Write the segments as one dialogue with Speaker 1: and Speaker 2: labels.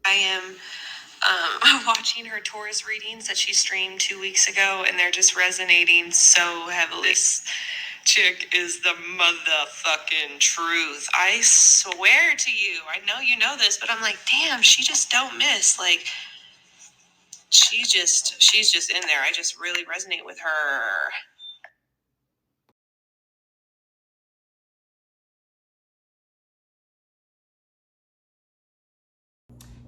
Speaker 1: I am watching her Taurus readings that she streamed 2 weeks ago, and they're just resonating so heavily. This chick is the motherfucking truth. I swear to you. I know you know this, but I'm like, damn, she just don't miss. Like, she's just in there. I just really resonate with her.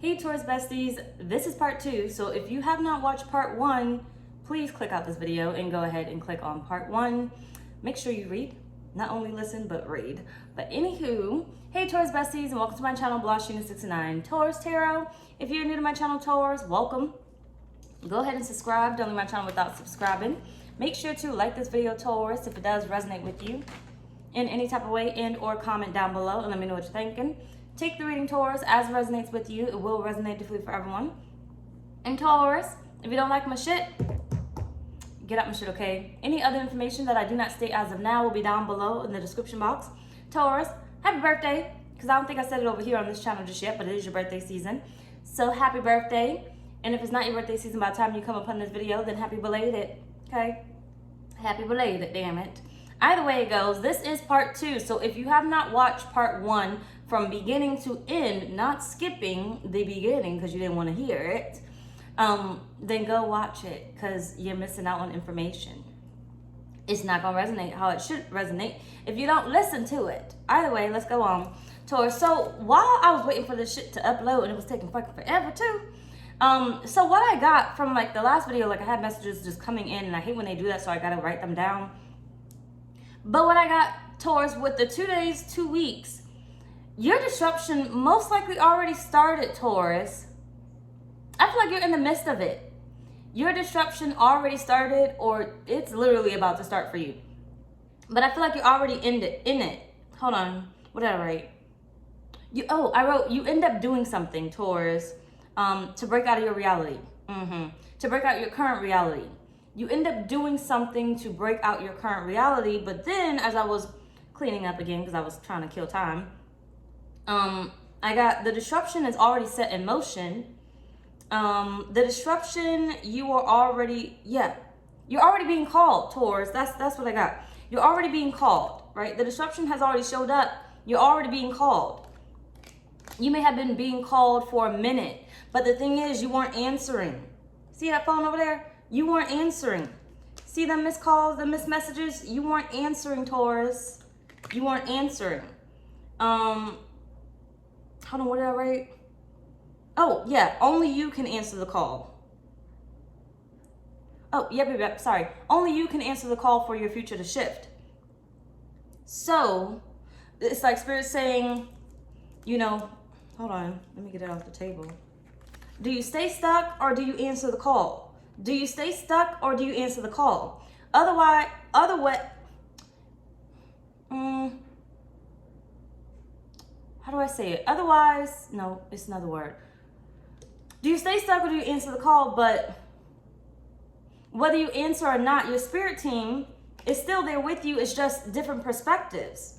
Speaker 2: Hey Taurus besties, this is part 2, so if you have not watched part 1, please click out this video and go ahead and click on part 1. Make sure you read, not only listen, but read. But anywho, hey Taurus besties, and welcome to my channel, blahscrystalsale Taurus Tarot. If you're new to my channel, Taurus, welcome. Go ahead and subscribe, don't leave my channel without subscribing. Make sure to like this video, Taurus, if it does resonate with you in any type of way, and or comment down below and let me know what you're thinking. Take the reading, Taurus, as it resonates with you. It will resonate differently for everyone. And Taurus, if you don't like my shit, get out my shit, okay? Any other information that I do not state as of now will be down below in the description box. Taurus, happy birthday, because I don't think I said it over here on this channel just yet, but it is your birthday season. So happy birthday. And if it's not your birthday season by the time you come upon this video, then happy belated, okay? Happy belated, damn it. Either way it goes, this is part 2. So if you have not watched part 1 from beginning to end, not skipping the beginning because you didn't want to hear it, then go watch it because you're missing out on information. It's not going to resonate how it should resonate if you don't listen to it. Either way, let's go on. Taurus, so while I was waiting for this shit to upload, and it was taking fucking forever too, so what I got from like the last video, like I had messages just coming in, and I hate when they do that, so I got to write them down. But what I got, Taurus, with the 2 days, 2 weeks, your disruption most likely already started, Taurus. I feel like you're in the midst of it. Your disruption already started, or it's literally about to start for you. But I feel like you're already in it. Hold on. What did I write? I wrote, you end up doing something, Taurus, to break out of your reality. To break out your current reality. You end up doing something to break out your current reality, but then as I was cleaning up again, because I was trying to kill time, I got the disruption is already set in motion. The disruption, you're already being called, Taurus. That's what I got. You're already being called, right? The disruption has already showed up. You're already being called. You may have been being called for a minute, but the thing is, you weren't answering. See that phone over there? You weren't answering. See them missed calls, the missed messages? You weren't answering, Taurus. You weren't answering. Hold on, what did I write? Oh, yeah, only you can answer the call. Oh, yep, sorry. Only you can answer the call for your future to shift. So, it's like Spirit saying, hold on, let me get it off the table. Do you stay stuck or do you answer the call? Do you stay stuck or do you answer the call? How do I say it? Otherwise, no, it's another word. Do you stay stuck or do you answer the call? But whether you answer or not, your spirit team is still there with you. It's just different perspectives,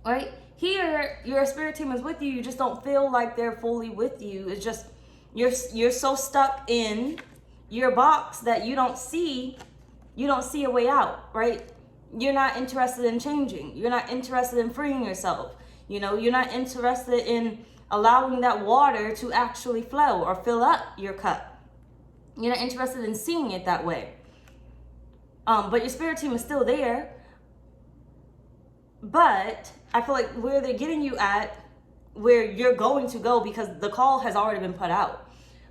Speaker 2: right? Here, your spirit team is with you. You just don't feel like they're fully with you. It's just, you're so stuck in your box that you don't see a way out, right? You're not interested in changing. You're not interested in freeing yourself. You're not interested in allowing that water to actually flow or fill up your cup. You're not interested in seeing it that way. But your spirit team is still there. But I feel like where they're getting you at, where you're going to go, because the call has already been put out.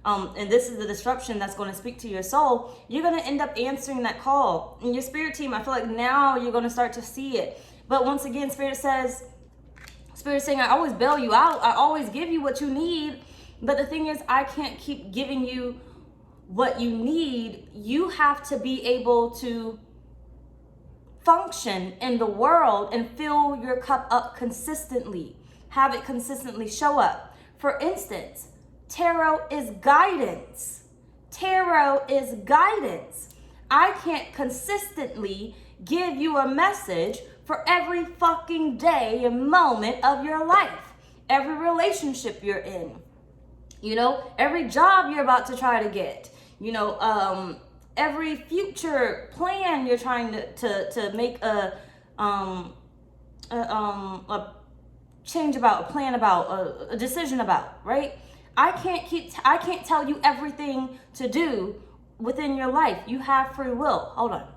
Speaker 2: And this is the disruption that's going to speak to your soul. You're going to end up answering that call. And your spirit team, I feel like now you're going to start to see it. But once again, Spirit saying, I always bail you out. I always give you what you need. But the thing is, I can't keep giving you what you need. You have to be able to function in the world and fill your cup up consistently. Have it consistently show up. For instance, tarot is guidance. Tarot is guidance. I can't consistently give you a message for every fucking day and moment of your life, every relationship you're in, You know, every job you're about to try to get, you know, every future plan you're trying to make a change about, a plan about, a decision about, right? I can't tell you everything to do within your life. You have free will. Hold on.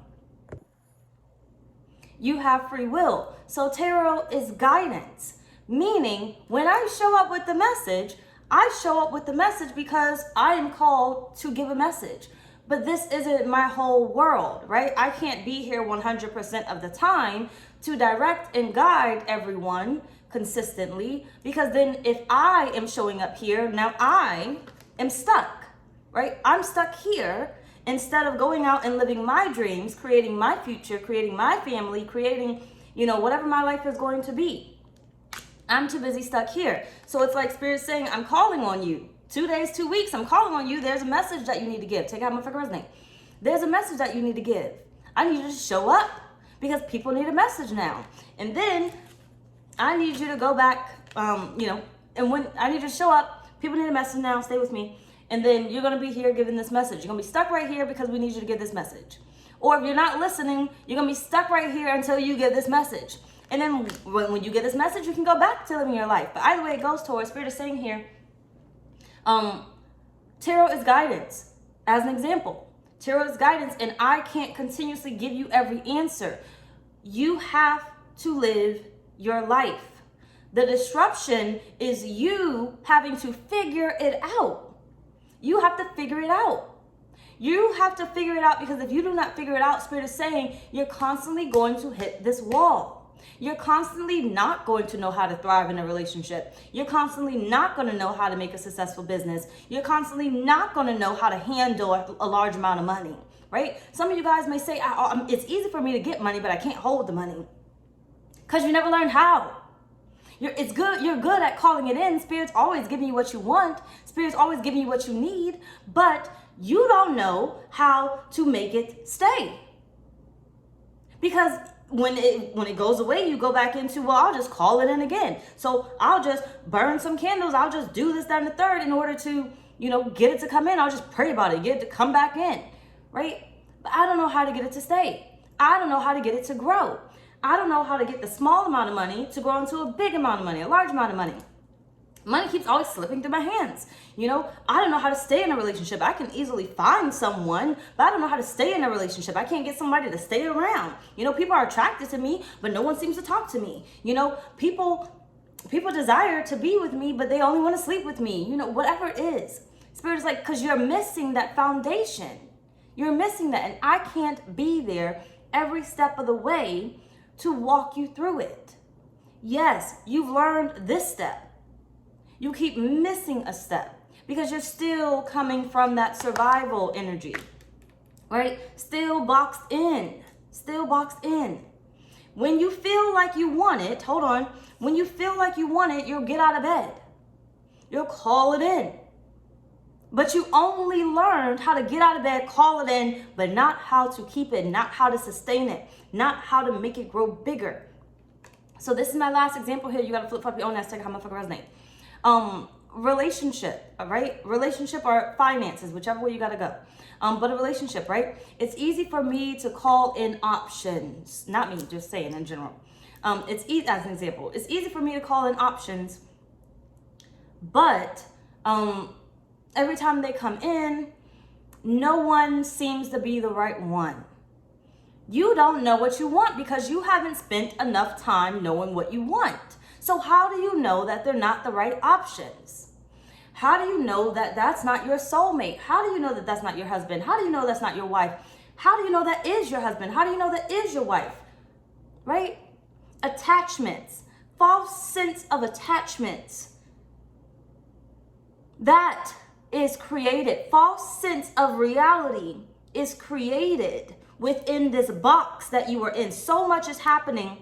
Speaker 2: You have free will. So tarot is guidance, meaning when I show up with the message, I show up with the message because I am called to give a message. But this isn't my whole world, right? I can't be here 100% of the time to direct and guide everyone consistently, because then if I am showing up here, now I am stuck, right? I'm stuck here instead of going out and living my dreams, creating my future, creating my family, creating, you know, whatever my life is going to be. I'm too busy stuck here. So it's like Spirit saying, I'm calling on you. 2 days, 2 weeks, I'm calling on you. There's a message that you need to give. Take out my fucking resume. There's a message that you need to give. I need you to show up because people need a message now. And then I need you to go back, you know, and when I need you to show up, people need a message now. Stay with me. And then you're going to be here giving this message. You're going to be stuck right here because we need you to give this message. Or if you're not listening, you're going to be stuck right here until you get this message. And then when you get this message, you can go back to living your life. But either way it goes, Taurus, Spirit is saying here, tarot is guidance. As an example, tarot is guidance, and I can't continuously give you every answer. You have to live your life. The disruption is you having to figure it out. You have to figure it out. You have to figure it out, because if you do not figure it out, Spirit is saying you're constantly going to hit this wall. You're constantly not going to know how to thrive in a relationship. You're constantly not going to know how to make a successful business. You're constantly not going to know how to handle a large amount of money, right? Some of you guys may say, it's easy for me to get money, but I can't hold the money. Because you never learned how. You're good at calling it in. Spirit's always giving you what you want. Spirit's always giving you what you need, but you don't know how to make it stay. Because when it goes away, you go back into, well, I'll just call it in again. So I'll just burn some candles. I'll just do this, that, and the third in order to, you know, get it to come in. I'll just pray about it, get it to come back in, right? But I don't know how to get it to stay. I don't know how to get it to grow. I don't know how to get the small amount of money to grow into a big amount of money, a large amount of money. Money keeps always slipping through my hands. You know, I don't know how to stay in a relationship. I can easily find someone, but I don't know how to stay in a relationship. I can't get somebody to stay around. You know, people are attracted to me, but no one seems to talk to me. You know, people desire to be with me, but they only want to sleep with me. You know, whatever it is. Spirit is like, because you're missing that foundation. You're missing that, and I can't be there every step of the way to walk you through it. Yes, you've learned this step. You keep missing a step because you're still coming from that survival energy, right? Still boxed in, When you feel like you want it, hold on. When you feel like you want it, you'll get out of bed. You'll call it in. But you only learned how to get out of bed, call it in, but not how to keep it, not how to sustain it, not how to make it grow bigger. So this is my last example here. You got to flip flop your own ass, take how my fucking resonate. Relationship, right? Relationship or finances, whichever way you got to go. But a relationship, right? It's easy for me to call in options. Not me, just saying in general. It's easy, as an example. It's easy for me to call in options, but every time they come in, no one seems to be the right one. You don't know what you want because you haven't spent enough time knowing what you want. So how do you know that they're not the right options? How do you know that that's not your soulmate? How do you know that that's not your husband? How do you know that's not your wife? How do you know that is your husband? How do you know that is your wife? Right? Attachments, false sense of attachments. That is created. False sense of reality is created within this box that you are in. So much is happening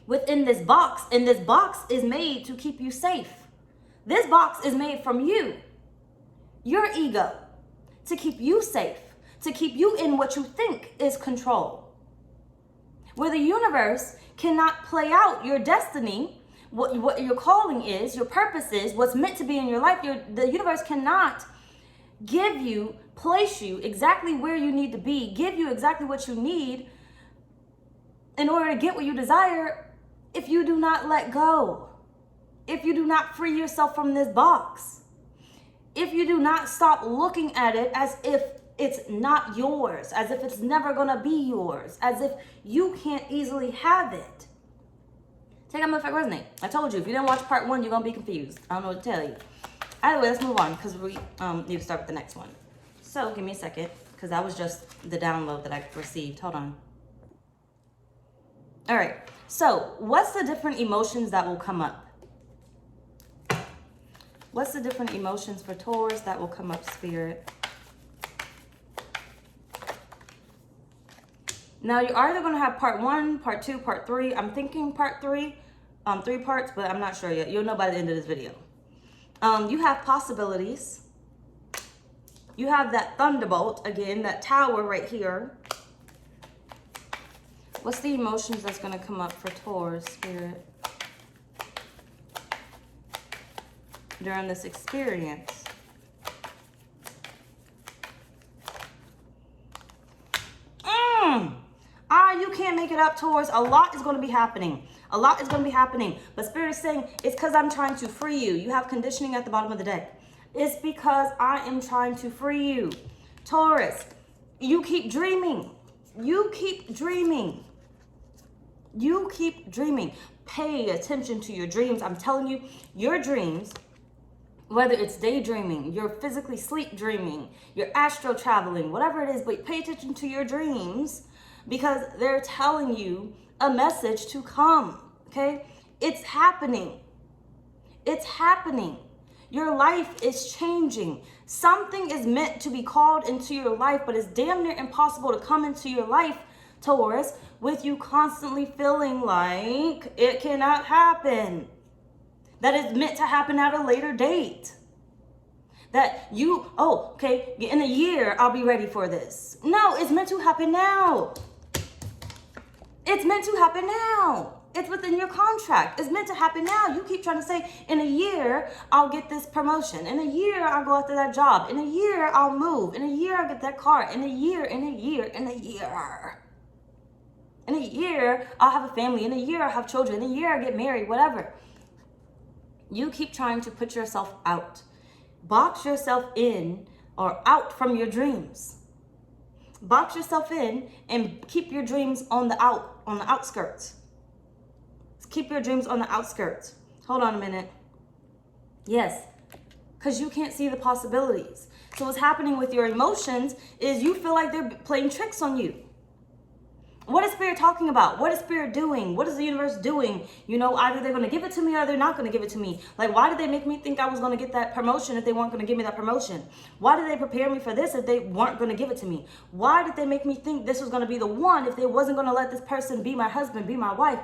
Speaker 2: within this box, and this box is made to keep you safe. This box is made from you, your ego, to keep you safe, to keep you in what you think is control. Where the universe cannot play out your destiny what your calling is, your purpose is, what's meant to be in your life. The universe cannot give you, place you exactly where you need to be, give you exactly what you need in order to get what you desire if you do not let go, if you do not free yourself from this box, if you do not stop looking at it as if it's not yours, as if it's never gonna be yours, as if you can't easily have it. Take out my effect resonate. I told you, if you didn't watch part 1, you're gonna be confused. I don't know what to tell you. Either way, let's move on because we need to start with the next one. So give me a second, because that was just the download that I received. Hold on. All right, so what's the different emotions that will come up? What's the different emotions for Taurus that will come up, Spirit? Now, you're either going to have part 1, part 2, part 3. I'm thinking part 3, 3 parts, but I'm not sure yet. You'll know by the end of this video. You have possibilities. You have that thunderbolt, again, that tower right here. What's the emotions that's going to come up for Taurus, Spirit, during this experience? You can't make it up, Taurus. A lot is going to be happening. A lot is going to be happening. But Spirit is saying, it's because I'm trying to free you. You have conditioning at the bottom of the deck. It's because I am trying to free you. Taurus, you keep dreaming. You keep dreaming. You keep dreaming. Pay attention to your dreams. I'm telling you, your dreams, whether it's daydreaming, you're physically sleep dreaming, you're astral traveling, whatever it is, but pay attention to your dreams because they're telling you a message to come, okay? It's happening. It's happening. Your life is changing. Something is meant to be called into your life, but it's damn near impossible to come into your life, Taurus, with you constantly feeling like it cannot happen. That is meant to happen at a later date. That you, oh, okay, in a year, I'll be ready for this. No, it's meant to happen now. It's meant to happen now. It's within your contract. It's meant to happen now. You keep trying to say, in a year, I'll get this promotion. In a year, I'll go after that job. In a year, I'll move. In a year, I'll get that car. In a year, in a year, in a year. In a year, I'll have a family. In a year, I'll have children. In a year, I'll get married, whatever. You keep trying to put yourself out. Box yourself in or out from your dreams. Box yourself in and keep your dreams on the outskirts. Keep your dreams on the outskirts. Hold on a minute. Yes, because you can't see the possibilities. So what's happening with your emotions is you feel like they're playing tricks on you. What is Spirit talking about? What is Spirit doing? What is the universe doing? You know, either they're going to give it to me or they're not going to give it to me. Like, why did they make me think I was going to get that promotion if they weren't going to give me that promotion? Why did they prepare me for this if they weren't going to give it to me? Why did they make me think this was going to be the one if they wasn't going to let this person be my husband, be my wife?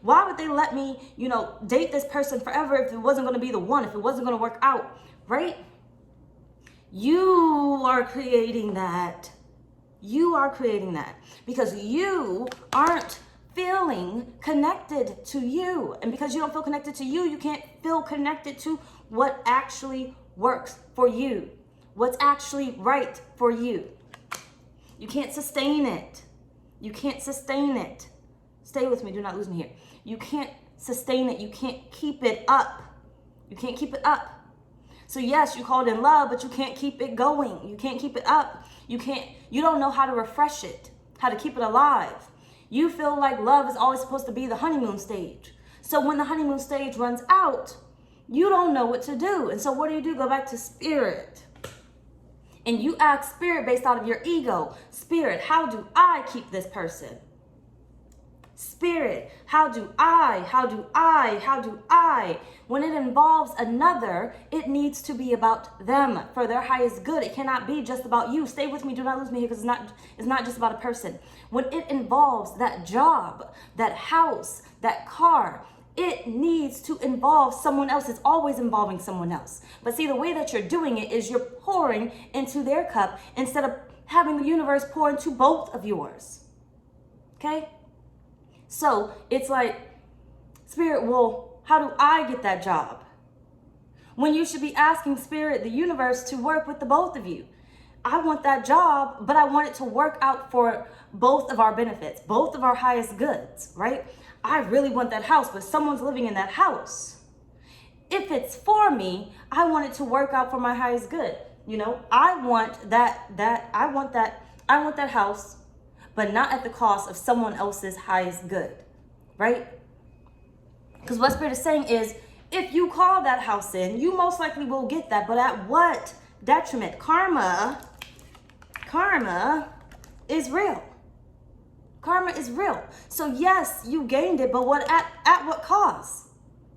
Speaker 2: Why would they let me, you know, date this person forever if it wasn't going to be the one, if it wasn't going to work out, right? You are creating that. You are creating that because you aren't feeling connected to you. And because you don't feel connected to you, you can't feel connected to what actually works for you, what's actually right for you. You can't sustain it. You can't sustain it. Stay with me. Do not lose me here. You can't sustain it. You can't keep it up. You can't keep it up. So yes, you called in love, but you can't keep it going. You can't keep it up. You don't know how to refresh it, how to keep it alive. You feel like love is always supposed to be the honeymoon stage. So when the honeymoon stage runs out, you don't know what to do. And so what do? Go back to Spirit. And you ask Spirit based out of your ego. Spirit, how do I keep this person? Spirit, how do I? When it involves another, it needs to be about them for their highest good. It cannot be just about you. Stay with me. Do not lose me here because it's not just about a person. When it involves that job, that house, that car, it needs to involve someone else. It's always involving someone else. But see, the way that you're doing it is you're pouring into their cup instead of having the universe pour into both of yours. Okay? So it's like Spirit will how do I get that job? When you should be asking Spirit, the universe, to work with the both of you. I want that job, but I want it to work out for both of our benefits, both of our highest goods, right? I really want that house, but someone's living in that house. If it's for me, I want it to work out for my highest good. You know, I want that house, but not at the cost of someone else's highest good, right? Because what Spirit is saying is, if you call that house in, you most likely will get that, but at what detriment? Karma is real. Karma is real. So yes, you gained it, but at what cost?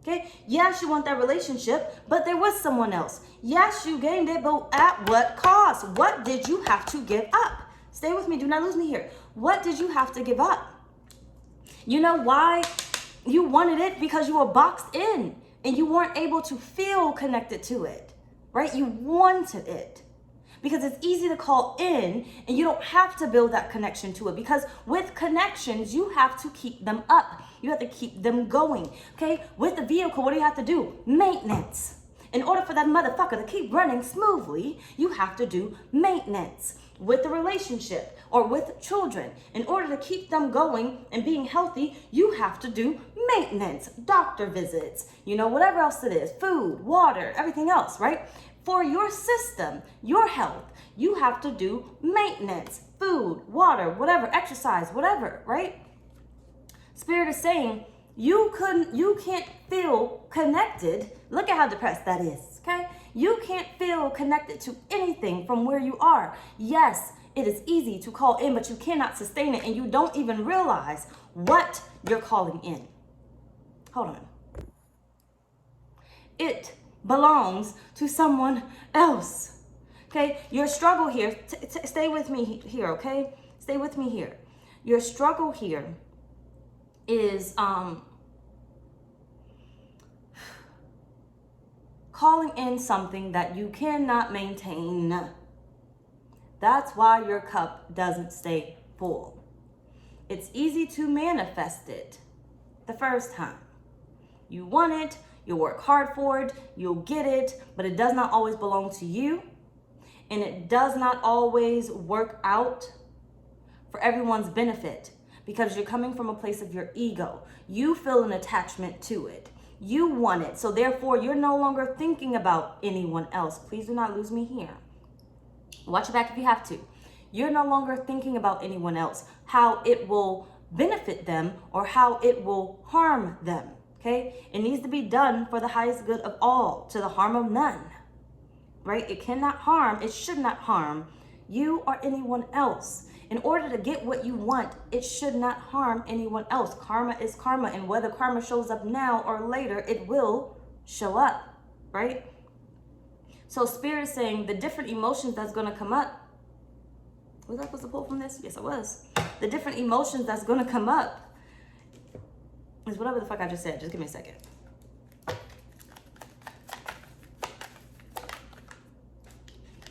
Speaker 2: Okay? Yes, you want that relationship, but there was someone else. Yes, you gained it, but at what cost? What did you have to give up? Stay with me. Do not lose me here. What did you have to give up? You know why you wanted it? Because you were boxed in and you weren't able to feel connected to it, right? You wanted it. Because it's easy to call in and you don't have to build that connection to it. Because with connections, you have to keep them up. You have to keep them going, okay? With the vehicle, what do you have to do? Maintenance. In order for that motherfucker to keep running smoothly, you have to do maintenance. With the relationship or with children, in order to keep them going and being healthy, you have to do maintenance, doctor visits, you know, whatever else it is, food, water, everything else, right? For your system, your health, you have to do maintenance, food, water, whatever, exercise, whatever, right? Spirit is saying you can't feel connected. Look at how depressed that is, okay? You can't feel connected to anything from where you are. Yes, it is easy to call in, but you cannot sustain it, and you don't even realize what you're calling in. Hold on. It belongs to someone else. Okay, your struggle here, stay with me here, okay? Stay with me here. Your struggle here is calling in something that you cannot maintain. That's why your cup doesn't stay full. It's easy to manifest it the first time. You want it, you'll work hard for it, you'll get it, but it does not always belong to you. And it does not always work out for everyone's benefit because you're coming from a place of your ego. You feel an attachment to it. You want it. So therefore, you're no longer thinking about anyone else. Please do not lose me here. Watch your back if you have to. You're no longer thinking about anyone else, how it will benefit them or how it will harm them. Okay? It needs to be done for the highest good of all, to the harm of none. Right? It cannot harm, it should not harm you or anyone else. In order to get what you want, it should not harm anyone else. Karma is karma, and whether karma shows up now or later, it will show up, right? So Spirit is saying the different emotions that's going to come up. Was I supposed to pull from this? Yes, I was. The different emotions that's going to come up is whatever the fuck I just said. Just give me a second.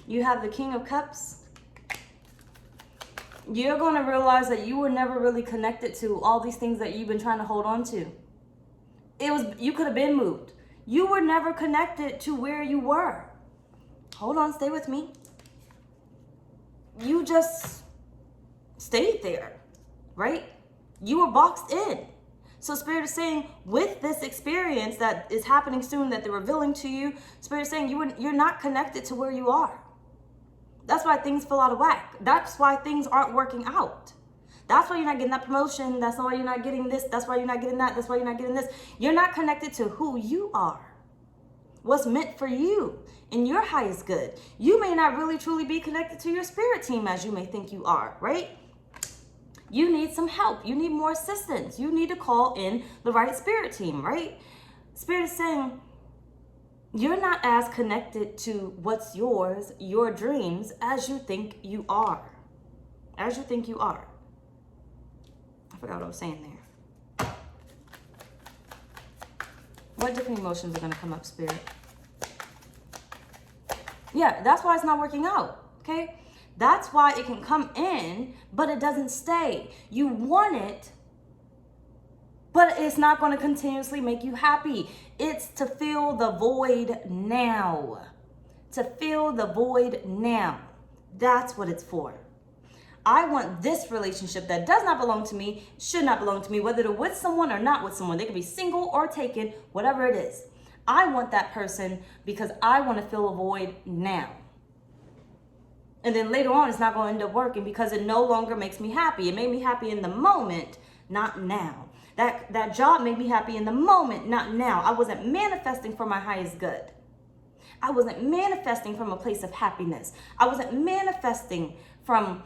Speaker 2: You have the King of Cups. You're going to realize that you were never really connected to all these things that you've been trying to hold on to. You could have been moved. You were never connected to where you were. Hold on, stay with me. You just stayed there, right? You were boxed in. So Spirit is saying, with this experience that is happening soon, that they're revealing to you, Spirit is saying you're not connected to where you are. That's why things feel out of whack. That's why things aren't working out. That's why you're not getting that promotion. That's why you're not getting this. That's why you're not getting that. That's why you're not getting this. You're not connected to who you are. What's meant for you in your highest good. You may not really truly be connected to your spirit team as you may think you are, right? You need some help. You need more assistance. You need to call in the right spirit team, right? Spirit is saying, you're not as connected to what's yours, your dreams, as you think you are. As you think you are. I forgot what I was saying there. What different emotions are going to come up, Spirit? Yeah, that's why it's not working out, okay? That's why it can come in, but it doesn't stay. You want it, but it's not going to continuously make you happy. It's to fill the void now. To fill the void now. That's what it's for. I want this relationship that does not belong to me, should not belong to me, whether they're with someone or not with someone. They could be single or taken, whatever it is. I want that person because I want to fill a void now. And then later on, it's not going to end up working because it no longer makes me happy. It made me happy in the moment, not now. That job made me happy in the moment, not now. I wasn't manifesting for my highest good. I wasn't manifesting from a place of happiness. I wasn't manifesting from,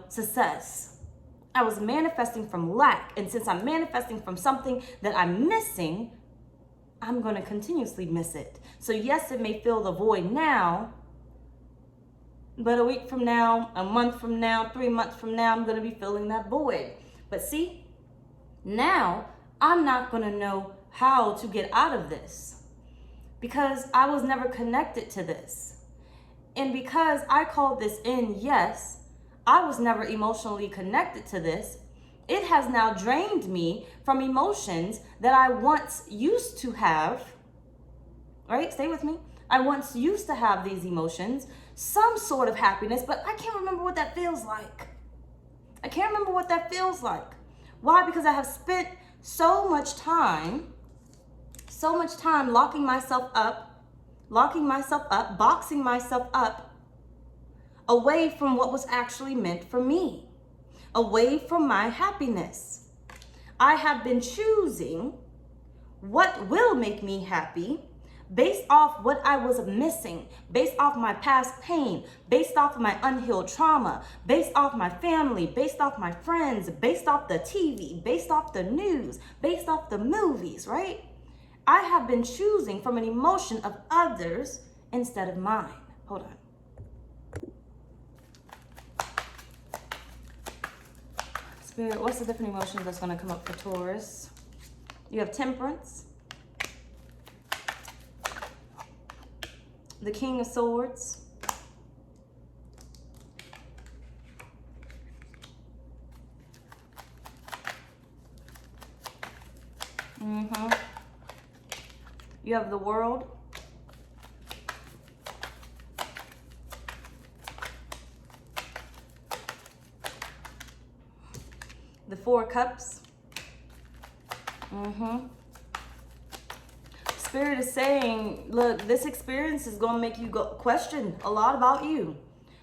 Speaker 2: success. I was manifesting from lack. And since I'm manifesting from something that I'm missing, I'm going to continuously miss it. So yes, it may fill the void now, but a week from now, a month from now, 3 months from now, I'm going to be filling that void. But see, now I'm not going to know how to get out of this because I was never connected to this. And because I called this in, yes, I was never emotionally connected to this. It has now drained me from emotions that I once used to have, right? Stay with me. I once used to have these emotions, some sort of happiness, but I can't remember what that feels like. I can't remember what that feels like. Why? Because I have spent so much time locking myself up, boxing myself up away from what was actually meant for me, away from my happiness. I have been choosing what will make me happy based off what I was missing, based off my past pain, based off my unhealed trauma, based off my family, based off my friends, based off the TV, based off the news, based off the movies, right? I have been choosing from an emotion of others instead of mine. Hold on. Spirit, what's the different emotions that's going to come up for Taurus? You have Temperance, the King of Swords, you have the World, the Four Cups. Spirit is saying, look, this experience is going to make you question a lot about you.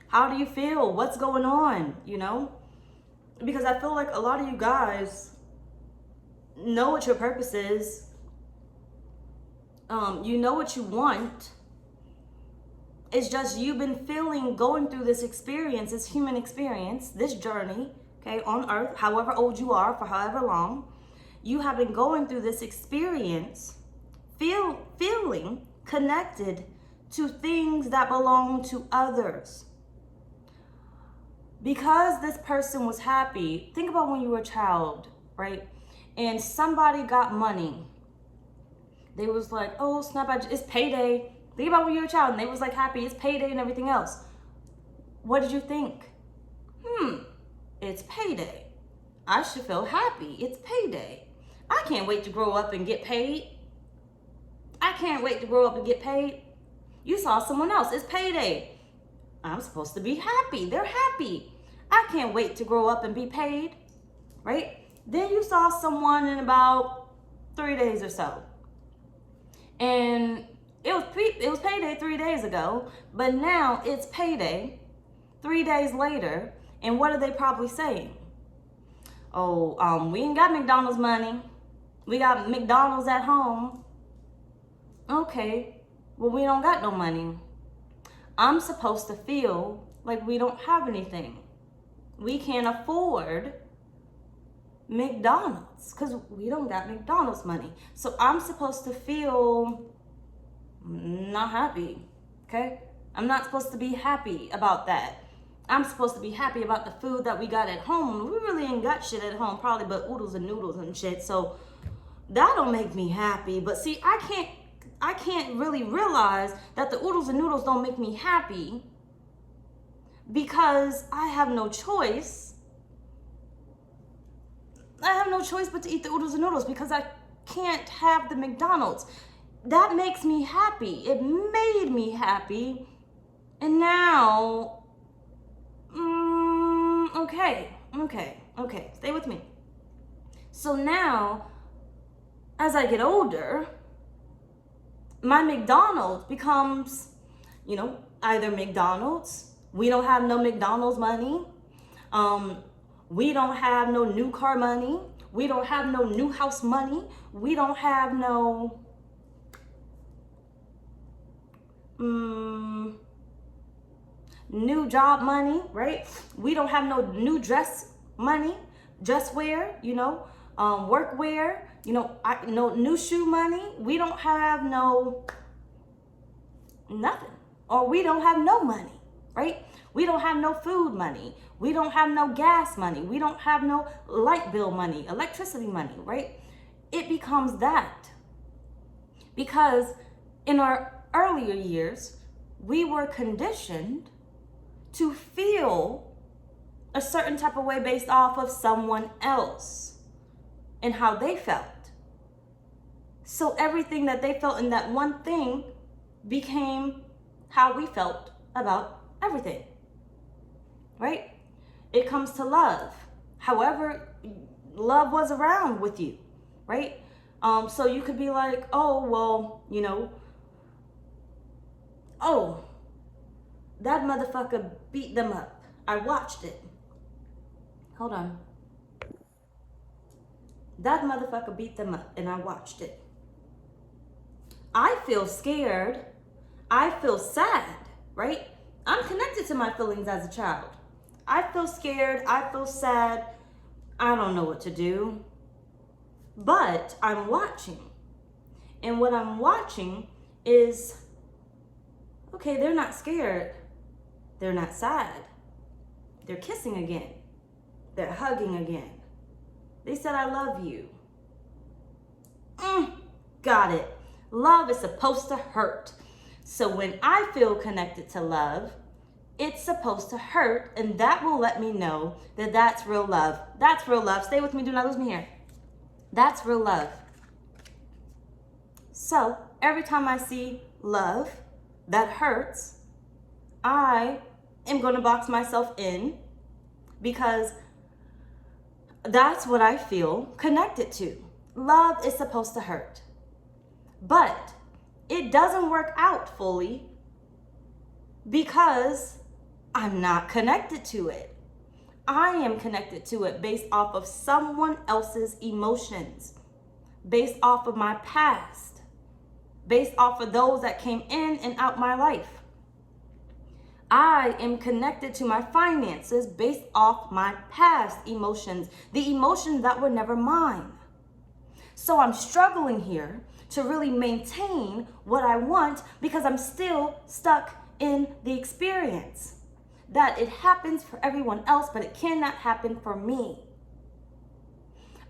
Speaker 2: How do you feel? What's going on? Because I feel like a lot of you guys know what your purpose is. You know what you want. It's just you've been going through this experience, this human experience, this journey, okay, on earth, however old you are, for however long. You have been going through this experience, feeling connected to things that belong to others. Because this person was happy, think about when you were a child, right? And somebody got money. They was like, oh, snap, it's payday. Think about when you were a child and they was like happy, it's payday and everything else. What did you think? It's payday. I should feel happy. It's payday. I can't wait to grow up and get paid. I can't wait to grow up and get paid. You saw someone else. It's payday. I'm supposed to be happy. They're happy. I can't wait to grow up and be paid. Right? Then you saw someone in about 3 days or so. And it was payday 3 days ago. But now it's payday 3 days later. And what are they probably saying? Oh, we ain't got McDonald's money. We got McDonald's at home. Okay, well, we don't got no money. I'm supposed to feel like we don't have anything. We can't afford McDonald's because we don't got McDonald's money. So I'm supposed to feel not happy, okay? I'm not supposed to be happy about that. I'm supposed to be happy about the food that we got at home. We really ain't got shit at home, probably but oodles and noodles and shit. So that don't make me happy. But see, I can't really realize that the oodles and noodles don't make me happy because I have no choice. I have no choice but to eat the oodles and noodles because I can't have the McDonald's. That makes me happy. It made me happy. And now, okay. Stay with me. So now, as I get older, my McDonald's becomes, either McDonald's. We don't have no McDonald's money. We don't have no new car money. We don't have no new house money. We don't have no new job money, right? We don't have no new dress money, dress wear, work wear, no new shoe money. We don't have nothing, or we don't have no money, right? We don't have no food money. We don't have no gas money. We don't have no light bill money, electricity money, right? It becomes that. Because in our earlier years, we were conditioned to feel a certain type of way based off of someone else and how they felt. So everything that they felt in that one thing became how we felt about everything, right? It comes to love. However, love was around with you, right? So you could be like, oh, well, oh, that motherfucker beat them up. I watched it. Hold on. That motherfucker beat them up and I watched it. I feel scared. I feel sad, right? I'm connected to my feelings as a child. I feel scared. I feel sad. I don't know what to do. But I'm watching. And what I'm watching is, okay, they're not scared. They're not sad. They're kissing again. They're hugging again. They said, I love you. Got it. Love is supposed to hurt. So when I feel connected to love, it's supposed to hurt, and that will let me know that that's real love. That's real love. Stay with me. Do not lose me here. That's real love. So every time I see love that hurts, I am going to box myself in because that's what I feel connected to. Love is supposed to hurt. But it doesn't work out fully because I'm not connected to it. I am connected to it based off of someone else's emotions, based off of my past, based off of those that came in and out my life. I am connected to my finances based off my past emotions, the emotions that were never mine. So I'm struggling here to really maintain what I want because I'm still stuck in the experience that it happens for everyone else, but it cannot happen for me.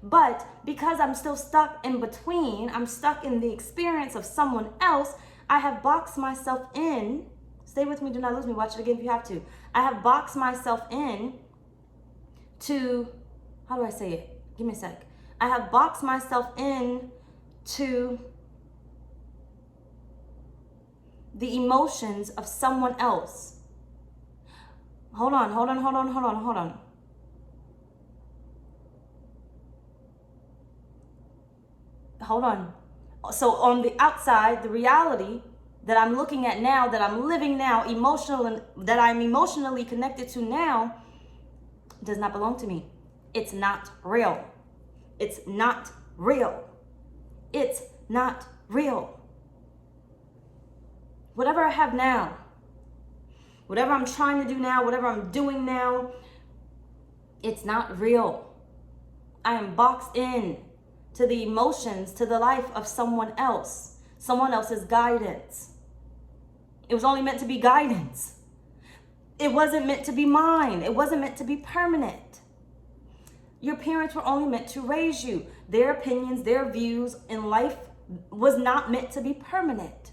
Speaker 2: But because I'm still stuck in between, I'm stuck in the experience of someone else, I have boxed myself in. Stay with me, do not lose me. Watch it again if you have to. I have boxed myself in to, how do I say it? Give me a sec. I have boxed myself in to the emotions of someone else. Hold on. So on the outside, the reality that I'm looking at now, that I'm living now, that I'm emotionally connected to now, does not belong to me. It's not real. It's not real. It's not real. Whatever I have now, whatever I'm trying to do now, whatever I'm doing now, it's not real. I am boxed in to the emotions, to the life of someone else's guidance. It was only meant to be guidance. It wasn't meant to be mine. It wasn't meant to be permanent. Your parents were only meant to raise you. Their opinions, their views in life was not meant to be permanent.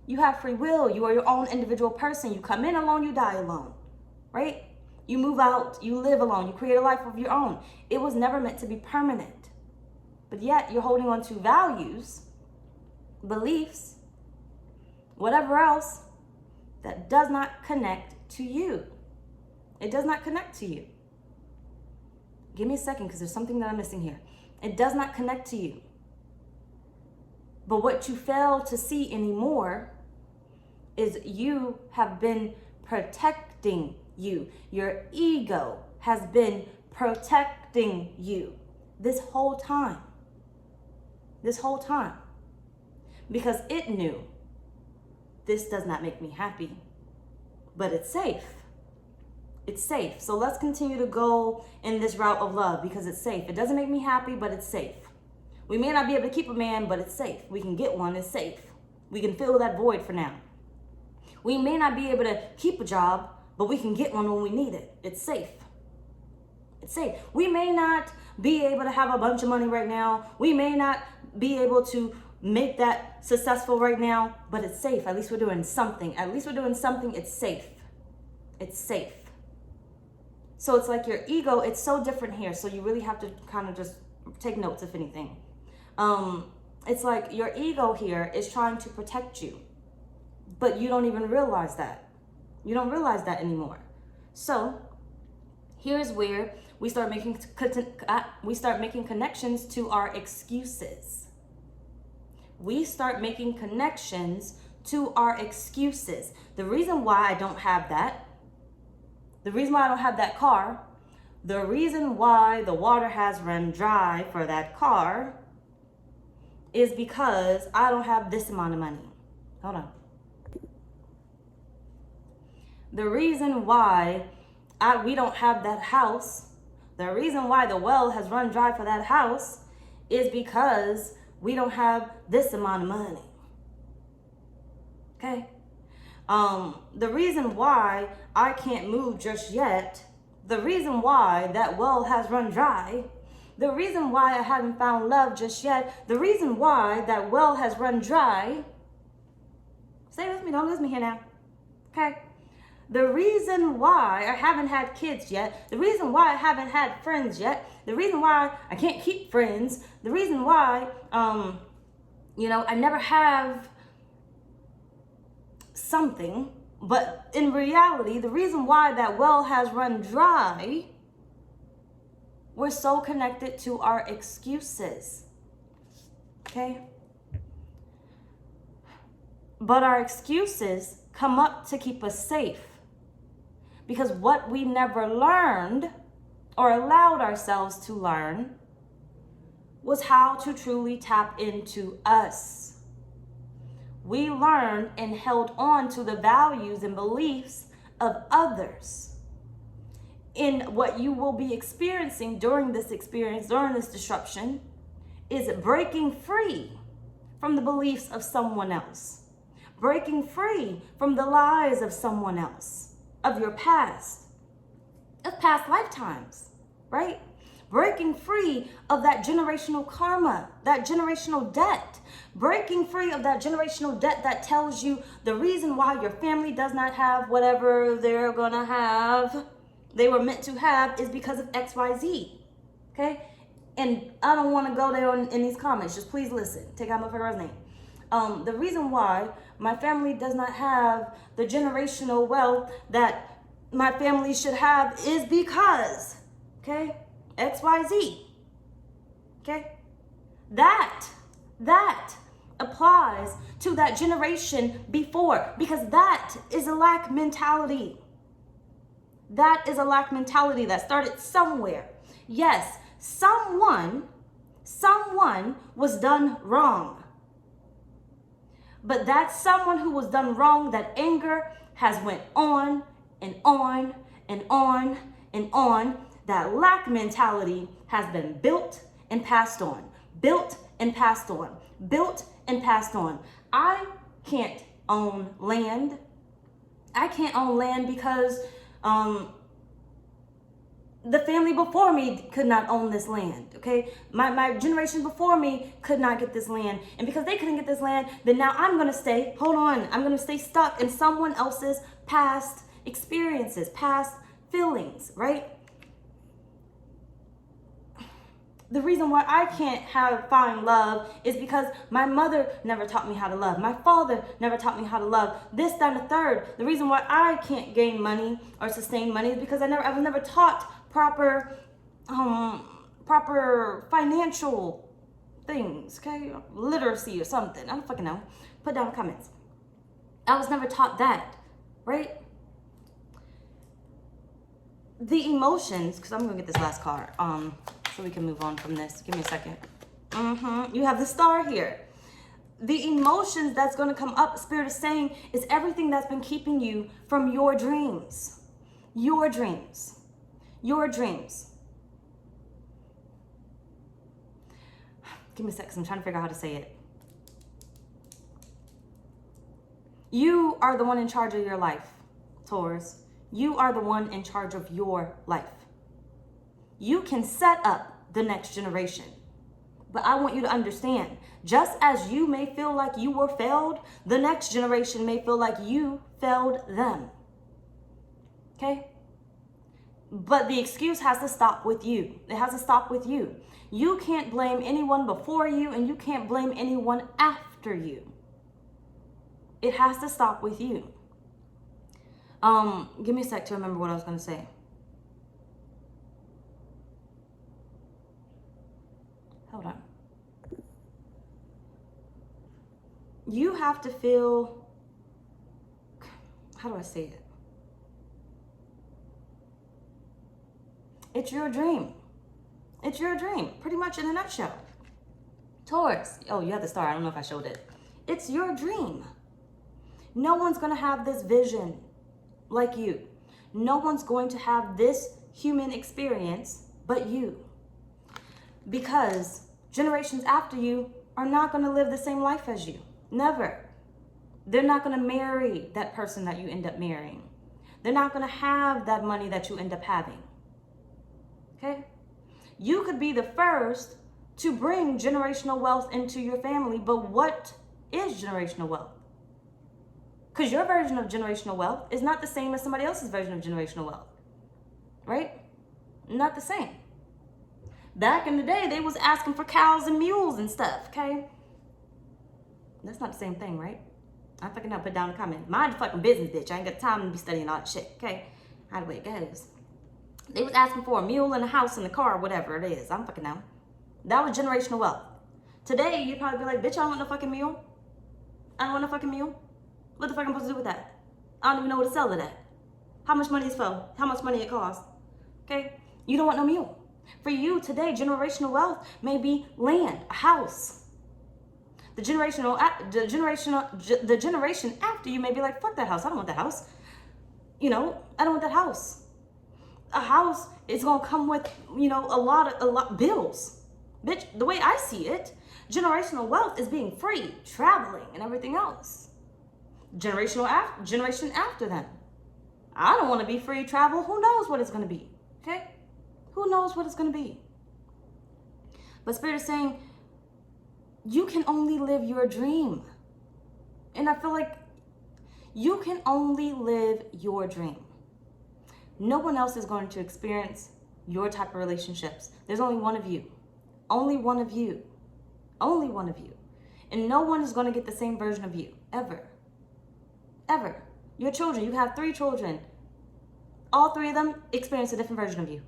Speaker 2: You have free will. You are your own individual person. You come in alone, you die alone, right? You move out, you live alone, you create a life of your own. It was never meant to be permanent. But yet you're holding on to values, beliefs, whatever else that does not connect to you. It does not connect to you. Give me a second because there's something that I'm missing here. It does not connect to you. But what you fail to see anymore is you have been protecting you. Your ego has been protecting you this whole time. This whole time. Because it knew this does not make me happy, but it's safe. It's safe. So let's continue to go in this route of love because it's safe. It doesn't make me happy, but it's safe. We may not be able to keep a man, but it's safe. We can get one, it's safe. We can fill that void for now. We may not be able to keep a job, but we can get one when we need it. It's safe. It's safe. We may not be able to have a bunch of money right now. We may not be able to make that successful right now, but it's safe. At least we're doing something. At least we're doing something. It's safe. It's safe. So it's like your ego, it's so different here. So you really have to kind of just take notes, if anything. It's like your ego here is trying to protect you, but you don't even realize that. You don't realize that anymore. So here's where we start making connections to our excuses. We start making connections to our excuses. The reason why I don't have that, the reason why I don't have that car, the reason why the water has run dry for that car is because I don't have this amount of money. Hold on. The reason why we don't have that house, the reason why the well has run dry for that house is because we don't have this amount of money. Okay? The reason why I can't move just yet, the reason why that well has run dry, the reason why I haven't found love just yet, the reason why that well has run dry, stay with me, don't lose me here now, okay? The reason why I haven't had kids yet, the reason why I haven't had friends yet, the reason why I can't keep friends, the reason why, I never have something, but in reality, the reason why that well has run dry, we're so connected to our excuses, okay? But our excuses come up to keep us safe because what we never learned or allowed ourselves to learn was how to truly tap into us. We learned and held on to the values and beliefs of others. In what you will be experiencing during this experience, during this disruption, is breaking free from the beliefs of someone else. Breaking free from the lies of someone else, of your past, of past lifetimes, right? Breaking free of that generational karma, that generational debt. Breaking free of that generational debt that tells you the reason why your family does not have whatever they're gonna have, they were meant to have, is because of XYZ, okay? And I don't want to go there in these comments. Just please listen. Take out my first name. The reason why my family does not have the generational wealth that my family should have is because, okay, XYZ, okay? That applies to that generation before because that is a lack mentality. That is a lack mentality that started somewhere. Yes, someone was done wrong. But that someone who was done wrong, that anger has went on and on and on and on. That lack mentality has been built and passed on. Built and passed on. Built and passed on. I can't own land. I can't own land because the family before me could not own this land, okay? My generation before me could not get this land. And because they couldn't get this land, then now I'm going to stay stuck in someone else's past experiences, past feelings, right? The reason why I can't find love is because my mother never taught me how to love. My father never taught me how to love. This, that, and the third. The reason why I can't gain money or sustain money is because I was never taught proper financial things, okay? Literacy or something. I don't fucking know. Put down in the comments. I was never taught that, right? The emotions, because I'm gonna get this last card, so we can move on from this. Give me a second. You have the star here. The emotions that's gonna come up, Spirit is saying, is everything that's been keeping you from your dreams. Your dreams. Your dreams. Give me a second, I'm trying to figure out how to say it. You are the one in charge of your life, Taurus. You are the one in charge of your life. You can set up the next generation. But I want you to understand, just as you may feel like you were failed, the next generation may feel like you failed them. Okay? But the excuse has to stop with you. It has to stop with you. You can't blame anyone before you, and you can't blame anyone after you. It has to stop with you. Give me a sec to remember what I was going to say. Hold on. You have to feel, how do I say it? It's your dream. It's your dream, pretty much in a nutshell. Taurus. Oh, you have the star. I don't know if I showed it. It's your dream. No one's going to have this vision like you. No one's going to have this human experience but you. Because generations after you are not going to live the same life as you. Never. They're not going to marry that person that you end up marrying. They're not going to have that money that you end up having. Okay? You could be the first to bring generational wealth into your family, but what is generational wealth? Because your version of generational wealth is not the same as somebody else's version of generational wealth. Right? Not the same. Back in the day, they was asking for cows and mules and stuff, okay? That's not the same thing, right? I fucking know, put down in the comment. Mind your fucking business, bitch. I ain't got time to be studying all that shit, okay? How the way it goes. They was asking for a mule and a house and a car, whatever it is. I don't fucking know. That was generational wealth. Today, you'd probably be like, bitch, I don't want no fucking mule. I don't want no fucking mule. What the fuck am I supposed to do with that? I don't even know where to sell it at. How much money it's for? How much money it costs? Okay? You don't want no mule. For you today, generational wealth may be land, a house. The generation after you may be like, fuck that house. I don't want that house. You know, I don't want that house. A house is gonna come with, you know, a lot bills. Bitch, the way I see it, generational wealth is being free, traveling, and everything else. Generation after them. I don't want to be free travel. Who knows what it's going to be? Okay? Who knows what it's going to be? But Spirit is saying, you can only live your dream. And I feel like you can only live your dream. No one else is going to experience your type of relationships. There's only one of you. Only one of you. Only one of you. And no one is going to get the same version of you, ever. Ever. Your children, you have 3 children. All 3 of them experience a different version of you.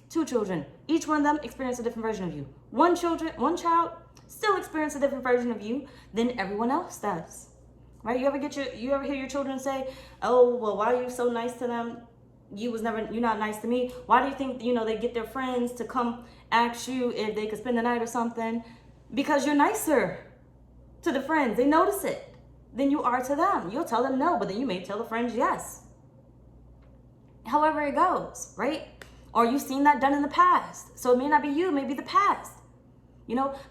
Speaker 2: 2 children, each one of them experience a different version of you. One child still experience a different version of you than everyone else does. Right? You ever hear your children say, "Oh, well, why are you so nice to them? You're not nice to me." Why do you think, they get their friends to come ask you if they could spend the night or something? Because you're nicer to the friends. They notice it than you are to them. You'll tell them no, but then you may tell the friends yes. However it goes, right? Or you've seen that done in the past. So it may not be you, it may be the past.